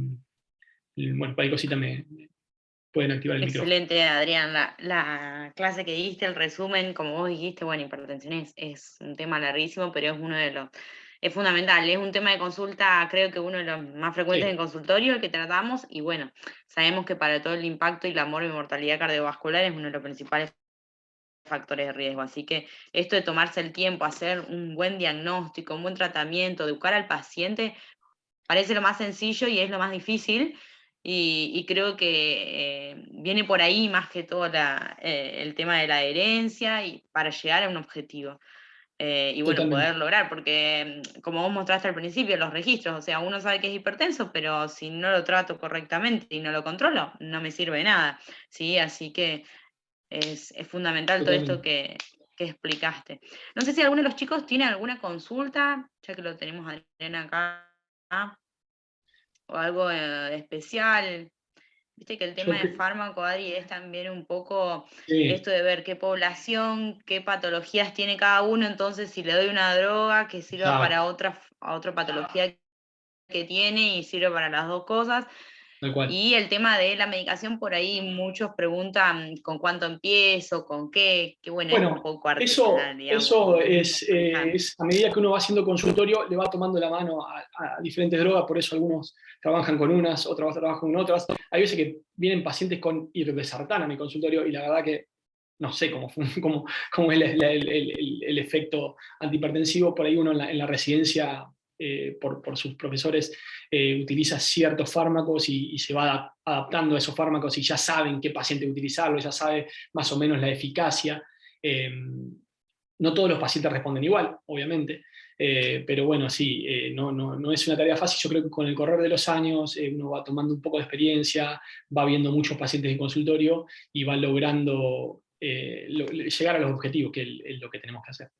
bueno, cualquier cosita pueden activar el micrófono. Excelente, Adrián, la clase que diste, el resumen, como vos dijiste, bueno, hipertensión es un tema larguísimo, pero es uno de los, es fundamental, es un tema de consulta, creo que uno de los más frecuentes Sí, en consultorio, el que tratamos, y bueno, sabemos que para todo el impacto y la mortalidad cardiovascular es uno de los principales factores de riesgo. Así que esto de tomarse el tiempo, hacer un buen diagnóstico, un buen tratamiento, educar al paciente, parece lo más sencillo y es lo más difícil. Y creo que viene por ahí más que todo el tema de la adherencia y para llegar a un objetivo. Y bueno, totalmente. poder lograr, porque como vos mostraste al principio, los registros, o sea, uno sabe que es hipertenso, pero si no lo trato correctamente y no lo controlo, no me sirve de nada, ¿sí? Así que es fundamental todo esto Totalmente. que explicaste. No sé si alguno de los chicos tiene alguna consulta, ya que lo tenemos a Adriana acá, o algo especial. Viste que el Yo tema de fármaco, Adri, es también un poco sí, esto de ver qué población, qué patologías tiene cada uno, entonces si le doy una droga que sirva exacto, para otra patología que tiene y sirve para las dos cosas. tal cual. Y el tema de la medicación, por ahí muchos preguntan con cuánto empiezo, con qué, que bueno, es un Bueno, poco eso, artesanal, digamos, eso como vamos manejando. es a medida que uno va haciendo consultorio, le va tomando la mano a diferentes drogas, por eso algunos trabajan con unas, otros trabajan con otras. Hay veces que vienen pacientes con irbesartán a mi consultorio y la verdad que no sé cómo es el efecto antihipertensivo. Por ahí uno en la residencia, por sus profesores, utiliza ciertos fármacos y se va adaptando a esos fármacos y ya saben qué paciente utilizarlo, ya sabe más o menos la eficacia. Eh, no todos los pacientes responden igual, obviamente, pero bueno, sí, no es una tarea fácil. Yo creo que con el correr de los años uno va tomando un poco de experiencia, va viendo muchos pacientes en consultorio y va logrando llegar a los objetivos, que es lo que tenemos que hacer.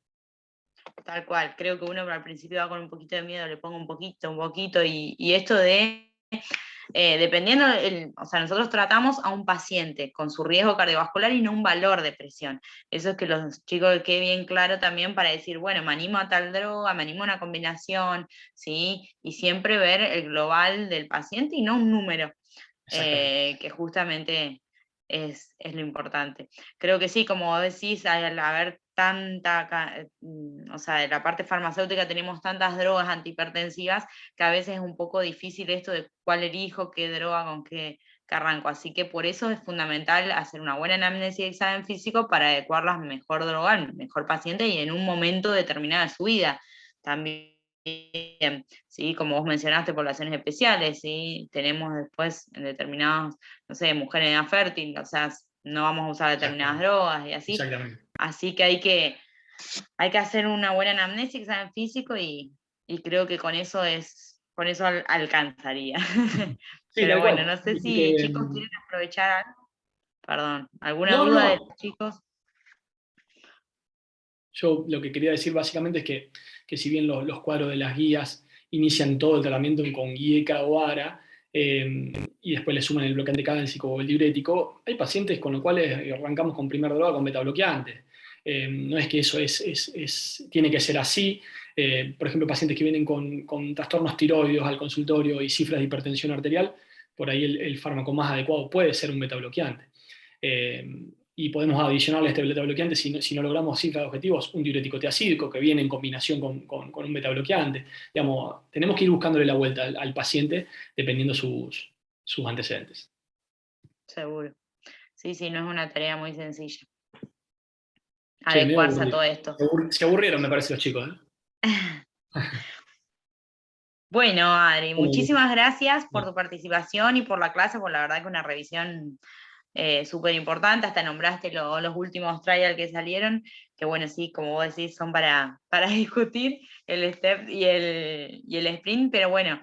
Tal cual, creo que uno al principio va con un poquito de miedo, le pongo un poquito, y esto de, dependiendo, o sea, nosotros tratamos a un paciente con su riesgo cardiovascular y no un valor de presión. Eso es que los chicos quede bien claro también para decir, bueno, me animo a tal droga, me animo a una combinación, ¿sí? Y siempre ver el global del paciente y no un número, Exactamente. que justamente es lo importante. Creo que sí, como decís, al haber o sea, de la parte farmacéutica tenemos tantas drogas antihipertensivas que a veces es un poco difícil esto de cuál elijo, qué droga, con qué arranco. Así que por eso es fundamental hacer una buena anamnesis y examen físico para adecuar la mejor droga al mejor paciente y en un momento determinado de su vida. También, ¿sí? Como vos mencionaste, poblaciones especiales, ¿sí? Tenemos después en determinados, no sé, mujeres en edad fértil, o sea, no vamos a usar determinadas Exactamente. drogas y así. Exactamente. Así que hay que hacer una buena anamnesis, examen físico y creo que con eso alcanzaría. Sí, Pero tal bueno, cual. no sé si chicos quieren aprovechar perdón, alguna No, duda de no, los chicos. yo lo que quería decir básicamente es que si bien los cuadros de las guías inician todo el tratamiento con GIECA o ARA, y después le suman el bloqueante cálcico o el diurético, hay pacientes con los cuales arrancamos con primer droga con betabloqueante. No es que eso tiene que ser así. Por ejemplo, pacientes que vienen con trastornos tiroides al consultorio y cifras de hipertensión arterial, por ahí el fármaco más adecuado puede ser un betabloqueante. Y podemos adicionarle a este beta bloqueante, si no logramos cifras de objetivos, un diurético tiacídico que viene en combinación con un beta bloqueante. Digamos, tenemos que ir buscándole la vuelta al paciente dependiendo sus antecedentes. Seguro. Sí, sí, no es una tarea muy sencilla. Che, medio Adecuarse a aburrido. todo esto. Se aburrieron, me parece, los chicos, ¿eh? Bueno, Adri, Bueno, muchísimas gracias por no, tu participación y por la clase, por la verdad que una revisión súper importante, hasta nombraste los últimos trial que salieron, que bueno, sí, como vos decís, son para discutir el step y el sprint, pero bueno,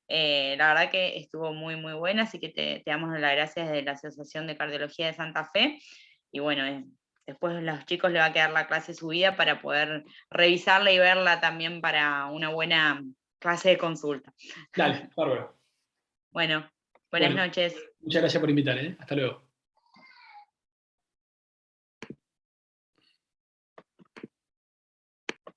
la verdad que estuvo muy, muy buena, así que te damos las gracias de la Asociación de Cardiología de Santa Fe, y bueno, después a los chicos le va a quedar la clase subida para poder revisarla y verla también para una buena clase de consulta. dale, bárbaro. Bueno, buenas Bueno, noches. muchas gracias por invitar, ¿eh? Hasta luego.